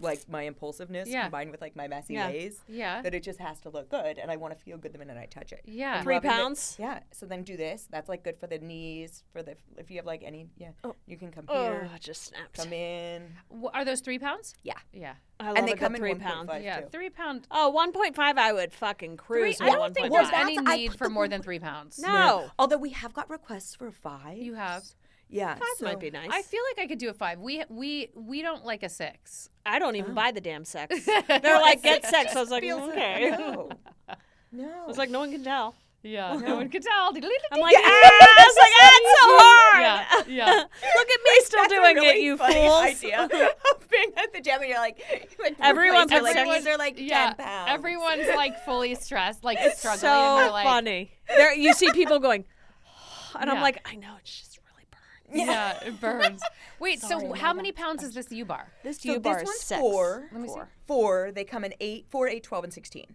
like my impulsiveness Yeah. combined with like my messy Yeah. ways. Yeah. That it just has to look good, and I want to feel good the minute I touch it. Yeah. I'm 3 loving it. pounds? Yeah. So then do this. That's like good for the knees. If you have like any, you can come Oh, here, it just snapped. come in. Are those 3 pounds? Yeah. Yeah. I love And they a good come in 3 1.5. pound. Yeah. too. 3 pound. Oh, 1.5 I would fucking cruise I with don't think 1.5. there's Well, any that's- I need put for the more one- than 3 pounds. No. Although we have got requests for a 5. You have. Yeah. 5 so might be nice. I feel like I could do a 5. We don't like a 6. I don't even buy the damn sex. They're like, get sex. I was like, feels okay. No. No. I was like, no one can tell. Yeah. No one could tell. I'm like, I was like, it's so hard. Yeah. Look at me still That's a doing really it, you funny fools. idea of being at the gym and you're like, Everyone's like, upset. these are like 10 pounds. Everyone's like fully stressed, like struggling. So and they're like, funny. There, you see people going, and I'm Yeah. like, I know, it's just really burns. Yeah, it burns. Wait, Sorry, so no, how many that's- pounds is this U-bar? This So U-bar this is one's 6. 4. Let me see. 4. They come in 4, 8, 12, and 16.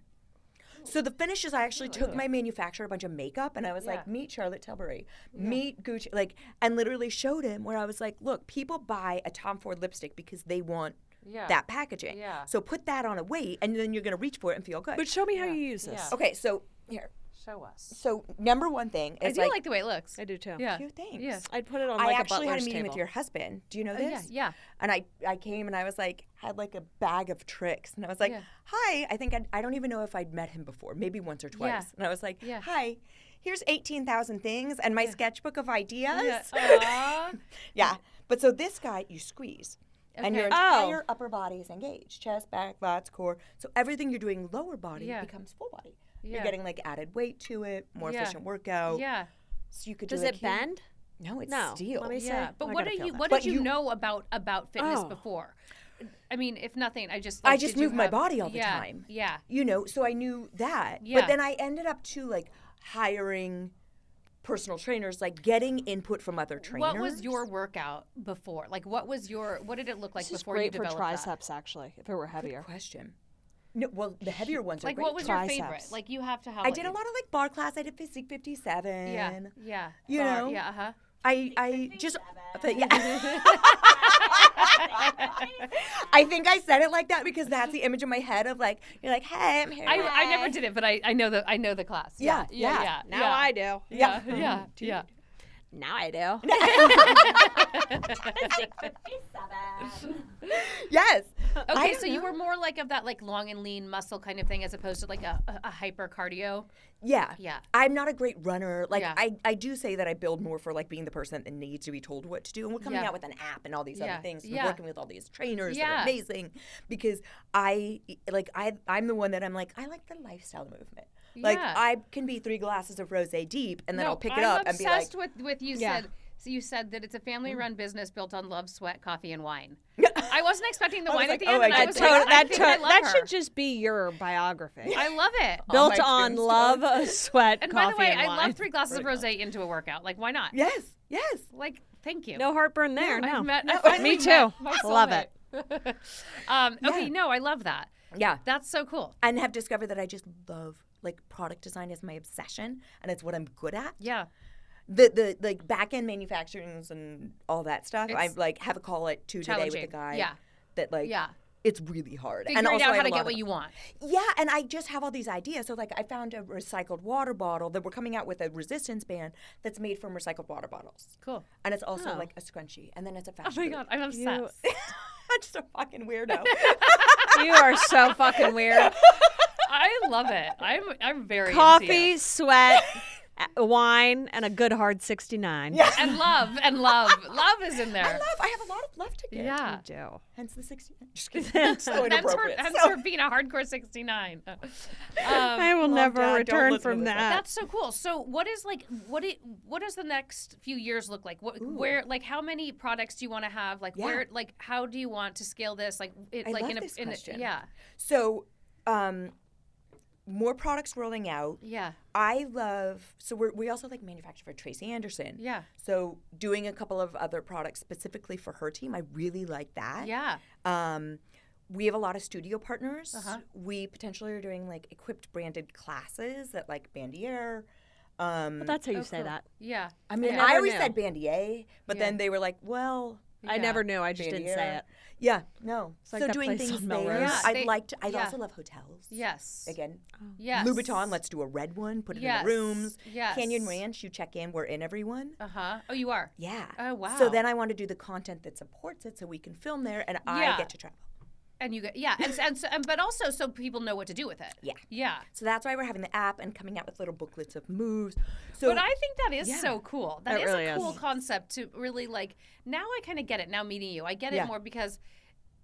So the finishes, I actually took my manufacturer a bunch of makeup, and I was like, Yeah. meet Charlotte Tilbury, meet Gucci, like, and literally showed him where I was like, look, people buy a Tom Ford lipstick because they want Yeah. that packaging. Yeah. So put that on a weight, and then you're gonna reach for it and feel good. But show me how you use this. Yeah. Okay, so here. Show us. So number one thing I is do like the way it looks. I do too. Yeah. Few things. Yeah. I'd put it on I like a actually had a butler's meeting table. with your husband. Do you know Yeah, this? yeah. And I came and I was like, had like a bag of tricks. And I was like, Yeah. hi. I think I don't even know if I'd met him before, maybe once or twice. Yeah. And I was like, Yeah. hi, here's 18,000 things and my sketchbook of ideas. Aw. Yeah. But so this guy, you squeeze. And your Okay. entire upper body is engaged. Chest, back, lats, core. So everything you're doing lower body Yeah. becomes full body. Yeah. You're getting like added weight to it, more Yeah. efficient workout. Yeah. So you could Does do it here. bend? No, it's No. steel. Let me see. Yeah. But I what gotta do feel you that. what But did you know about fitness Oh. before? I mean, if nothing, I just I like, just did you move my have- body all the yeah, time. Yeah. You know, so I knew that. Yeah. But then I ended up too like hiring personal trainers, like getting input from other trainers. What was your workout before? Like, what did it look like This is before you great for developed triceps, actually, if it were heavier. question? No, well, the heavier ones that? are Like, great. what was your Triceps. favorite? Like, you have to have. I did a lot of like bar class. I did Physique 57. Yeah. Yeah. You Bar- know? Yeah. Uh-huh. I just. Yeah. I think I said it like that because that's the image in my head of like you're like, hey, I'm here. I never did it, but I know the class. Yeah, Yeah. yeah. Now I do. Yeah. Yeah. Yeah. Now I do. Yes. I Okay, don't so you know. were more like of that like long and lean muscle kind of thing as opposed to like a hyper cardio. Yeah. Yeah. I'm not a great runner. Like Yeah. I do say that I build more for like being the person that needs to be told what to do. And we're coming Yeah. out with an app and all these Yeah. other things. Yeah. We're working with all these trainers that Yeah. are amazing because I'm the one that I'm like, I like the lifestyle movement. Like Yeah. I can be 3 glasses of rosé deep and then No, I'll pick it up I'm and be like, obsessed with you Yeah. said So you said that it's a family-run business built on love, sweat, coffee, and wine. I wasn't expecting the wine at the end. And I was like, I think I love that her. should just be your biography. I love it. Built my on tombstone. love, sweat, And coffee, by the way, and I wine. love 3 glasses of rosé into a workout. Like, why not? Yes. Like, thank you. No heartburn there. I No. finally Me too. met my Love it. soulmate. Okay, no, I love that. Yeah. That's so cool. And have discovered that I just love like product design is my obsession, and it's what I'm good at. Yeah. The like back end manufacturings and all that stuff. I It's like have a call at 2 today with a guy. Yeah. That like Yeah. it's really hard. Figuring also out I how have to a lot get of- what you want. Yeah, and I just have all these ideas. So like I found a recycled water bottle that we're coming out with a resistance band that's made from recycled water bottles. Cool. And it's also Oh. like a scrunchie, and then it's a Oh fashion. my God, I'm obsessed. I'm just a fucking weirdo. You are so fucking weird. I love it. I'm very into Coffee, you. sweat, wine, and a good hard 69. Yeah. And love. Love is in there. I have a lot of love to give. Yeah. You do. Hence the 60. Just kidding. So Hence inappropriate. her being a hardcore 69. I will Mom, never Dad, don't return listen to from this. that. That's so cool. So what is like what does the next few years look like? Where like how many products do you want to have? Like Yeah. where like how do you want to scale this? Like it I like love in a this in a, question. yeah. So, more products rolling out. Yeah. I love, so we also like manufacture for Tracy Anderson. Yeah. So doing a couple of other products specifically for her team, I really like that. Yeah. We have a lot of studio partners. Uh-huh. We potentially are doing like equipped branded classes at like Bandier. But that's how you Oh, say cool. that. Yeah. I mean, never I always knew. said Bandier, but Yeah. then they were like, well, I Yeah. never knew. I just didn't say Bandier. it. Yeah, no. like so that doing place things on there. Melrose. Yeah, I'd like to. I yeah. also love hotels. Yes. Again, Yes. Louboutin. Let's do a red one. Put it Yes. in the rooms. Yes. Canyon Ranch. You check in. We're in everyone. Uh-huh. Oh, you are. Yeah. Oh, wow. So then I want to do the content that supports it, so we can film there, and Yeah. I get to travel. And you get but also so people know what to do with it. Yeah. Yeah. So that's why we're having the app and coming out with little booklets of moves. So But I think that is yeah. so cool. That It is really a cool is. concept to really like. Now I kind of get it. Now meeting you, I get it Yeah. more because,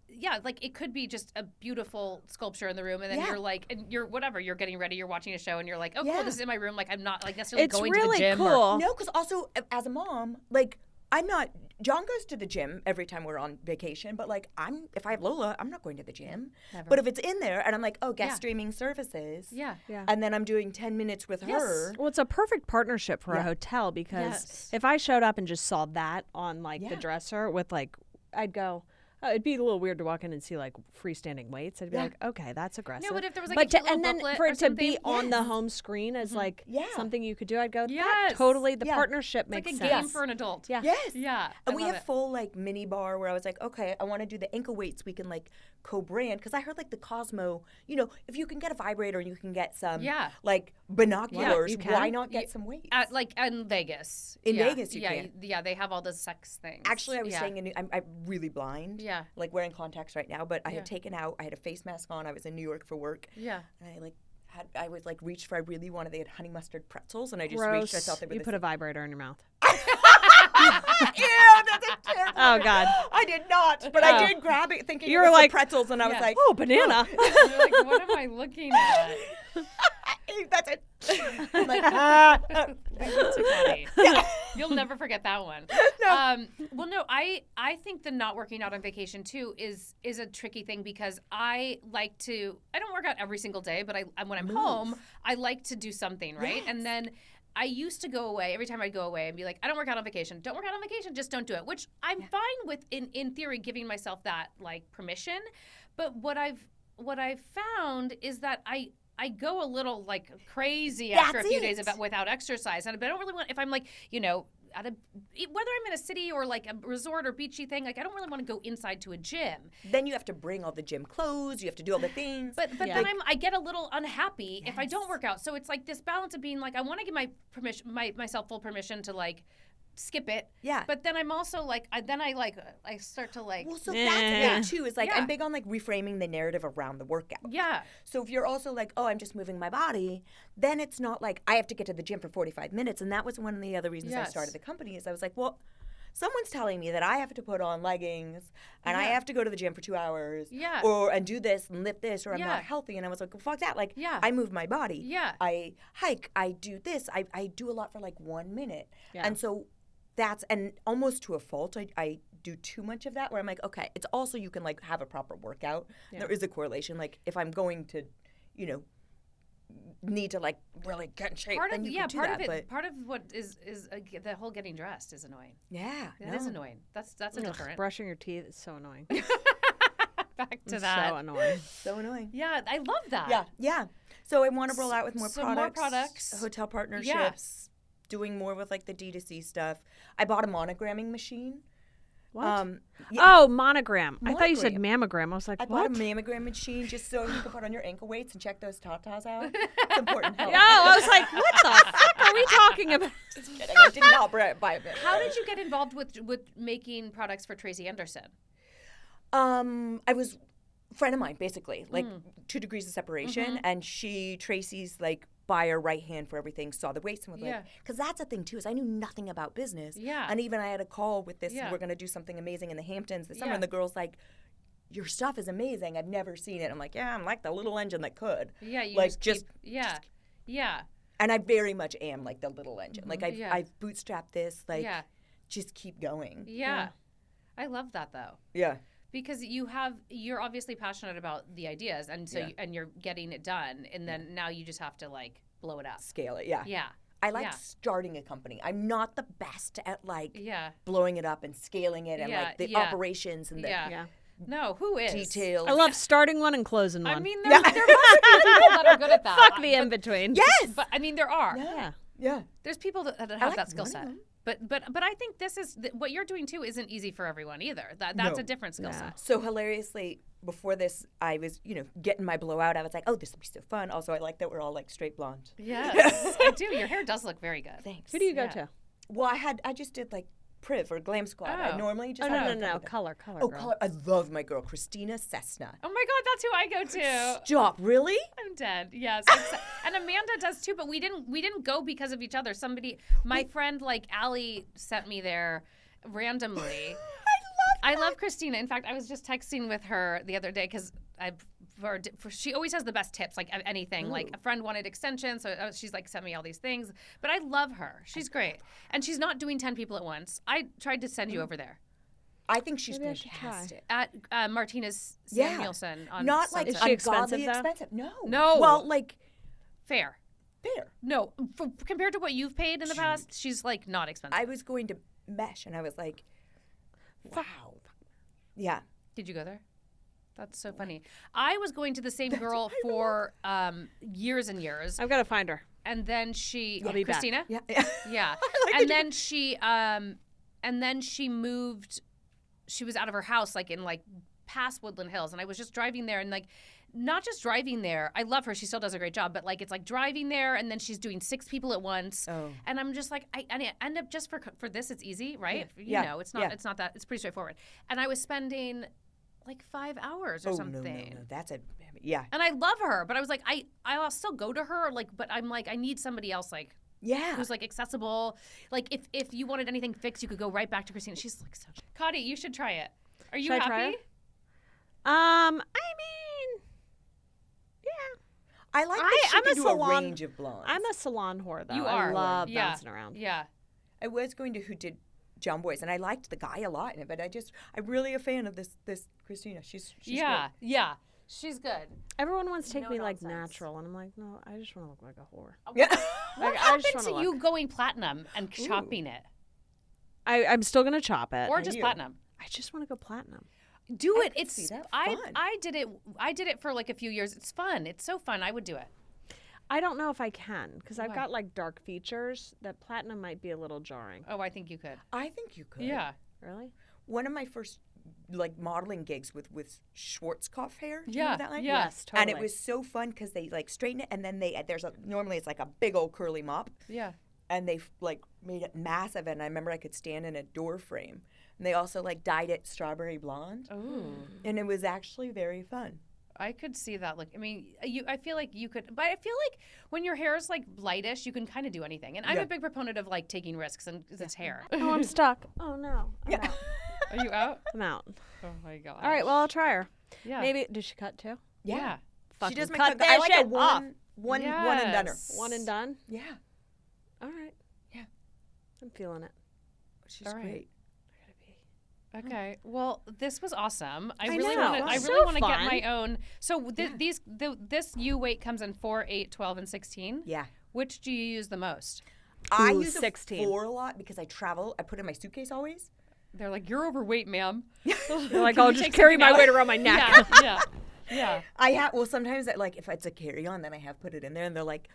yeah, like it could be just a beautiful sculpture in the room, and then Yeah. you're like, and you're whatever, you're getting ready, you're watching a show, and you're like, oh, Yeah. cool, this is in my room. Like I'm not like necessarily It's going really to the gym. cool. Or, no, because also as a mom, like I'm not. John goes to the gym every time we're on vacation, but like if I have Lola, I'm not going to the gym. Never. But if it's in there and I'm like, oh, guest Yeah. streaming services, yeah. Yeah. and then I'm doing 10 minutes with Yes. her. Well, it's a perfect partnership for a Yeah. hotel because Yes. if I showed up and just saw that on like the Yeah. dresser with like, I'd go, oh, it'd be a little weird to walk in and see like freestanding weights. I'd be Yeah. like, okay, that's aggressive. No, but if there was like But a cute and little then booklet for or it to be something, on the home screen as like Yeah. something you could do, I'd go, that Yes. totally, the Yeah. partnership like makes a sense. game for an adult. Yeah. Yes. Yeah. And I we love have it. full like mini bar where I was like, okay, I want to do the ankle weights. We can like co-brand because I heard like the Cosmo. You know, if you can get a vibrator and you can get some Yeah. like binoculars, you can. why not get some weights? At like in Vegas. In Yeah. Vegas you yeah, can. Yeah, they have all the sex things. Actually, I was yeah. saying I'm really blind. Yeah. Like wearing contacts right now, but I Yeah. had taken out. I had a face mask on. I was in New York for work, Yeah. and I was like reached for. I really wanted. They had honey mustard pretzels, and I just Gross. reached. I thought they were You the put a vibrator in your mouth. Ew, that's a terrible. Oh, God. I did not, but Oh. I did grab it thinking You it were was the like- pretzels, and I was Yeah. like, Oh, banana. You're like, what am I looking at? that's it. I'm like, That's so funny. You'll never forget that one. No. Well, no, I think the not working out on vacation too is a tricky thing because I like to. I don't work out every single day, but when I'm home, I like to do something, right? Yes. And then I used to go away every time I'd go away and be like, I don't work out on vacation. Don't work out on vacation. Just don't do it. Which I'm fine with in theory, giving myself that like permission. But what I've found is that I go a little like crazy after a That's few days it. without exercise, and I don't really want if I'm like whether I'm in a city or like a resort or beachy thing, like I don't really want to go inside to a gym. Then you have to bring all the gym clothes. You have to do all the things. But Yeah. then I get a little unhappy if I don't work out. So it's like this balance of being like I want to give myself full permission to like skip it. Yeah. But then I'm also like I start to like well, so Yeah. that's the thing too. Is like Yeah. I'm big on like reframing the narrative around the workout. yeah. So if you're also like, oh, I'm just moving my body, then it's not like I have to get to the gym for 45 minutes. And that was one of the other reasons I Yes. started the company is I was like, well, someone's telling me that I have to put on leggings and I Yeah. have to go to the gym for 2 hours Yeah. and do this and lift this or I'm Yeah. not healthy. And I was like, well, fuck that. Like, Yeah. I move my body. Yeah. I hike. I do this. I do a lot for like 1 minute. Yeah. And so that's, and almost to a fault, I do too much of that where I'm like, okay, it's also you can like have a proper workout. Yeah. There is a correlation. Like if I'm going to, need to like really get in shape, then you can do that. But part of what is the whole getting dressed is annoying. Yeah, it is annoying. That's a deterrent. Brushing your teeth is so annoying. Back to that. So annoying. So annoying. Yeah, I love that. Yeah, yeah. So I want to roll out with more More products, hotel partnerships, doing more with like the D2C stuff. I bought a monogramming machine. What? Oh, monogram. I thought you said Monogram. mammogram. I was like, I what? bought a mammogram machine just so you can put on your ankle weights and check those tatas out. It's important. Health. Oh, I was like, what the fuck are we talking about? Just kidding. I did not buy a bit. How did you get involved with making products for Tracy Anderson? I was a friend of mine, basically, like 2 degrees of separation, and Tracy's like buyer right hand for everything, saw the waist and was like, because that's the thing too, is I knew nothing about business. Yeah. And even I had a call with this, we're going to do something amazing in the Hamptons this summer, and the girl's like, your stuff is amazing. I've never seen it. I'm like, yeah, I'm like the little engine that could. Yeah, you like just yeah. And I very much am like the little engine. Like I've bootstrapped this, like just keep going. Yeah. I love that though. Yeah. Because you're obviously passionate about the ideas, and so and you're getting it done, and then now you just have to like blow it up, scale it. Yeah, yeah. I like starting a company. I'm not the best at like blowing it up and scaling it and like the operations and the No, who is? Details. I love starting one and closing one. I mean, there must be people that are good at that. Fuck the in between. Yes, but I mean there are. Yeah. There's people that have that skill set. But I think this is what you're doing too isn't easy for everyone either. That's a different skill set. So hilariously, before this, I was getting my blowout. I was like, oh, this will be so fun. Also, I like that we're all like straight blonde. Yes, I do. Your hair does look very good. Thanks. Who do you go to? Well, I just did like Priv or Glam Squad. I normally just no, color. Oh, color. I love my girl Christina Cessna. Oh my God, that's who I go to. Stop, really? I'm dead. Yes, and Amanda does too. But we didn't go because of each other. My friend like Allie sent me there randomly. I love Christina. In fact, I was just texting with her the other day because she always has the best tips, like anything. Ooh. Like a friend wanted extensions, so she's like sent me all these things. But I love her. She's great, and she's not doing 10 people at once. I tried to send you over there. I think she's fantastic. At Martinez Samuelson. On not like is she expensive though? Expensive. No. Well, like fair. No, compared to what you've paid in the past, she's like not expensive. I was going to Mesh, and I was like, wow. Yeah. Did you go there? That's so funny. I was going to the same girl for years and years. I've got to find her. And then she, I'll be Christina? back. Yeah. And then she moved. She was out of her house, like in like past Woodland Hills, and I was just driving there, and like, not just driving there. I love her; she still does a great job. But like, it's like driving there, and then she's doing 6 people at once. Oh. And I'm just like, I end up just for this. It's easy, right? Yeah. You know, it's not. It's not that. It's pretty straightforward. And I was spending like 5 hours or something. No. That's And I love her, but I was like, I'll still go to her, like, but I'm like, I need somebody else, like, who's like accessible. Like, if you wanted anything fixed, you could go right back to Christina. She's like so. Kodi, you should try it. Are you happy? I mean, yeah. I like that she can do a range of blondes. I'm a salon whore, though. You are. I love bouncing around. Yeah. I was going to who did John Boy's, and I liked the guy a lot in it, but I'm really a fan of this Christina. She's great. Yeah. She's good. Everyone wants to take me like natural, and I'm like, no, I just want to look like a whore. Yeah. What happened to you going platinum and chopping it? I'm still gonna chop it. Or just platinum. I just want to go platinum. Do it. It's fun. I did it. I did it for like a few years. It's fun. It's so fun. I would do it. I don't know if I can because I've got like dark features. That platinum might be a little jarring. Oh, I think you could. I think you could. Yeah. Really? One of my first like modeling gigs with Schwarzkopf hair. Do you yeah. know that line? Yeah. Yes, totally. And it was so fun because they like straighten it, and then normally it's like a big old curly mop. Yeah. And they like made it massive, and I remember I could stand in a door frame. And they also like dyed it strawberry blonde. Ooh. And it was actually very fun. I could see that. Like, I mean, I feel like you could, but I feel like when your hair is like lightish, you can kind of do anything. And I'm a big proponent of like taking risks, and it's hair. Oh, I'm stuck. Oh no. I'm out. Are you out? I'm out. Oh my god. All right. Well, I'll try her. Yeah. Maybe. Does she cut too? Yeah. She does make cut I like a one and done her. One and done. Yeah. All right. Yeah. I'm feeling it. she's All right. great. Okay. Well, this was awesome. I I really know. want to. I So really want to get fun. my own. So this U weight comes in 4, 8, 12, and 16. Yeah. Which do you use the most? I Ooh, use 16. a 4 a lot because I travel. I put it in my suitcase always. They're like, you're overweight, ma'am. You're like, Can I'll you just take carry something my out? weight around my neck. Yeah. Yeah. I have, well, sometimes like if it's a carry-on, then I have put it in there, and they're like,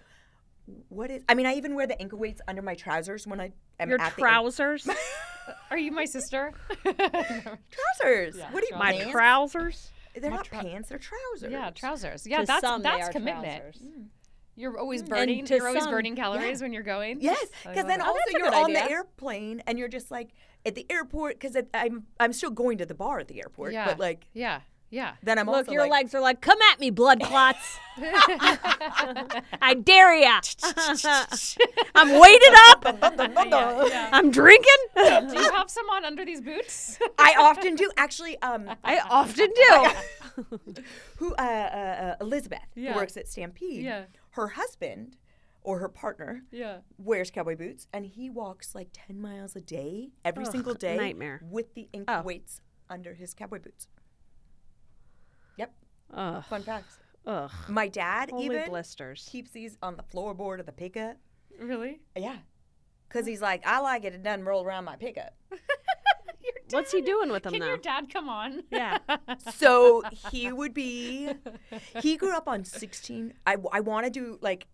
"What is?" I mean, I even wear the ankle weights under my trousers when I am Your at trousers? Are you my sister? trousers. Yeah, What are you? My pants? trousers? They're not pants. They're trousers. Yeah, trousers. Yeah, To some, they that's are commitment. trousers. You're always burning. to You're always some, burning calories when you're going. Yes, I because love then it. also that's a you're good on idea. the airplane and you're just like at the airport because I'm still going to the bar at the airport, Yeah. but like Yeah. Yeah. then I'm Look, also your like, legs are like, come at me, blood clots. I dare ya. I'm weighted up. Yeah. I'm drinking. Do you have some on under these boots? I often do actually. I often do. Who Elizabeth, Yeah. who works at Stampede. Yeah. Her husband or her partner Yeah. wears cowboy boots and he walks like 10 miles a day every single day nightmare. with the ankle Oh. weights under his cowboy boots. Yep. Ugh. Fun facts. Ugh. My dad Holy even blisters. keeps these on the floorboard of the pickup. Really? Yeah. Because he's like, I like it doesn't roll around my pickup. What's he doing with them Can though? your dad come on? Yeah. So he grew up on 16. I want to do like,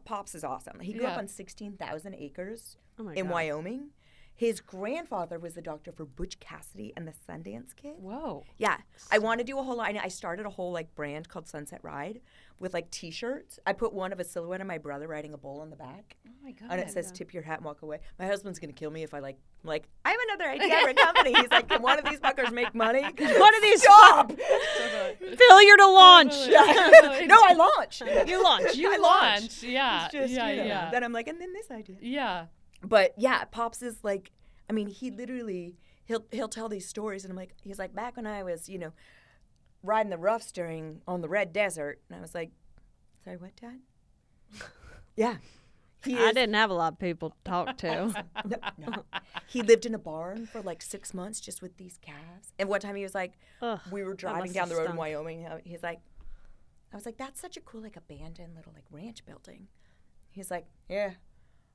Pops is awesome. He grew up Yeah. on 16,000 acres Oh my in God. Wyoming. His grandfather was the doctor for Butch Cassidy and the Sundance Kid. Whoa. Yeah, I want to do a whole line. I started a whole like brand called Sunset Ride with like T-shirts. I put one of a silhouette of my brother riding a bull on the back, Oh my god. and it says "Tip your hat and walk away." My husband's gonna kill me if I like. I'm like, I have another idea for a company. He's like, can one of these fuckers make money? One of these Stop. failure to launch. No, I launch. You launch. You I launch. Yeah. It's just, yeah. you know, Yeah. Then I'm like, and then this idea. Yeah. But yeah, Pops is like, I mean, he literally he'll tell these stories, and I'm like, he's like, back when I was, you know, riding the rough steering on the red desert, and I was like, sorry, what, Dad? Yeah, he I is. didn't have a lot of people to talk to. No. He lived in a barn for like 6 months just with these calves. And one time he was like, Ugh, we were driving must down have the road in stunk. Wyoming. He's like, I was like, that's such a cool like abandoned little like ranch building. He's like, yeah.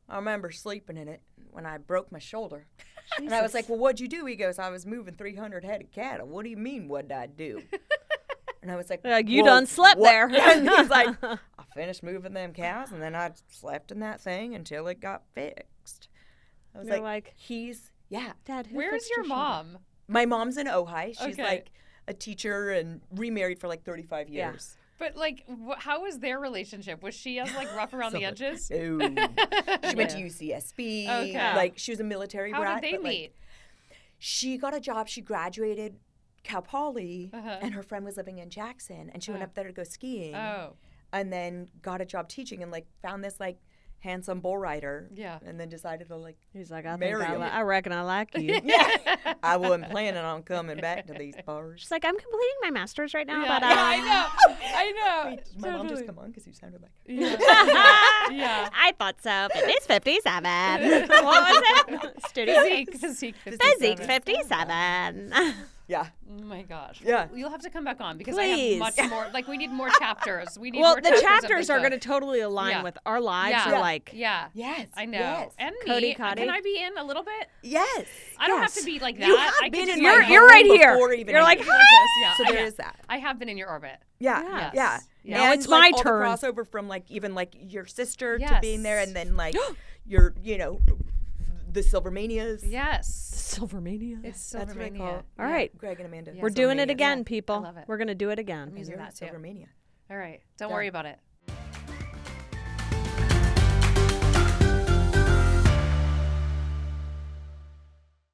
I remember sleeping in it when I broke my shoulder. And I was like, well, what'd you do? He goes, I was moving 300 head of cattle. What do you mean, what'd I do? And I was like, Like, you well, done slept what?" there. And he's like, I finished moving them cows, and then I slept in that thing until it got fixed. I was You're like, yeah. Dad, who Where's fixed your shoulder? mom? My mom's in Ojai. She's Okay. like a teacher and remarried for like 35 Yeah. years. But like, how was their relationship? Was she as like rough around the edges? Ooh. She went to UCSB. Okay. Like she was a military How brat. did they but, like, meet? she got a job. She graduated Cal Poly, Uh-huh. and her friend was living in Jackson, and she went up there to go skiing, Oh, and then got a job teaching, and like found this like handsome bull rider, Yeah. and then decided to like, He's like, I Marry him. I reckon I like you. I wasn't planning on coming back to these bars. She's like, I'm completing my master's right now, yeah, but yeah, I know. Wait, did my mom just come on because you sounded like. Yeah. Yeah. I thought so. But it's 57. What was it? Studio Physique 57. Physique 57. Yeah. Oh my gosh. Yeah. You'll have to come back on because Please. I have much more. Like, we need more chapters. We need Well, more the chapters of chapters this are book. going to totally align Yeah. with our lives. Yeah. Are like, Yeah. Yes. I know. Yes. And Kodi, me. Kodi. Can I be in a little bit? Yes. I don't yes. have to be like that. You have I been can in just my be You're right home here. before even You're like, like this. Yeah. So I there know. is that. I have been in your orbit. Yeah, Yes. yeah. Yeah. Now And, it's like, my all turn. The crossover from like even like your sister to Yes. being there, and then like your, you know, the Silvermanias. Yes. Silvermania. It's That's what I call Silvermania. it. All right. Greg and Amanda. Yeah. We're doing it Silvermanias. again, Yeah. people. I love it. We're going to do it again. And using you're that too. Silvermania. All right. Don't Done. worry about it.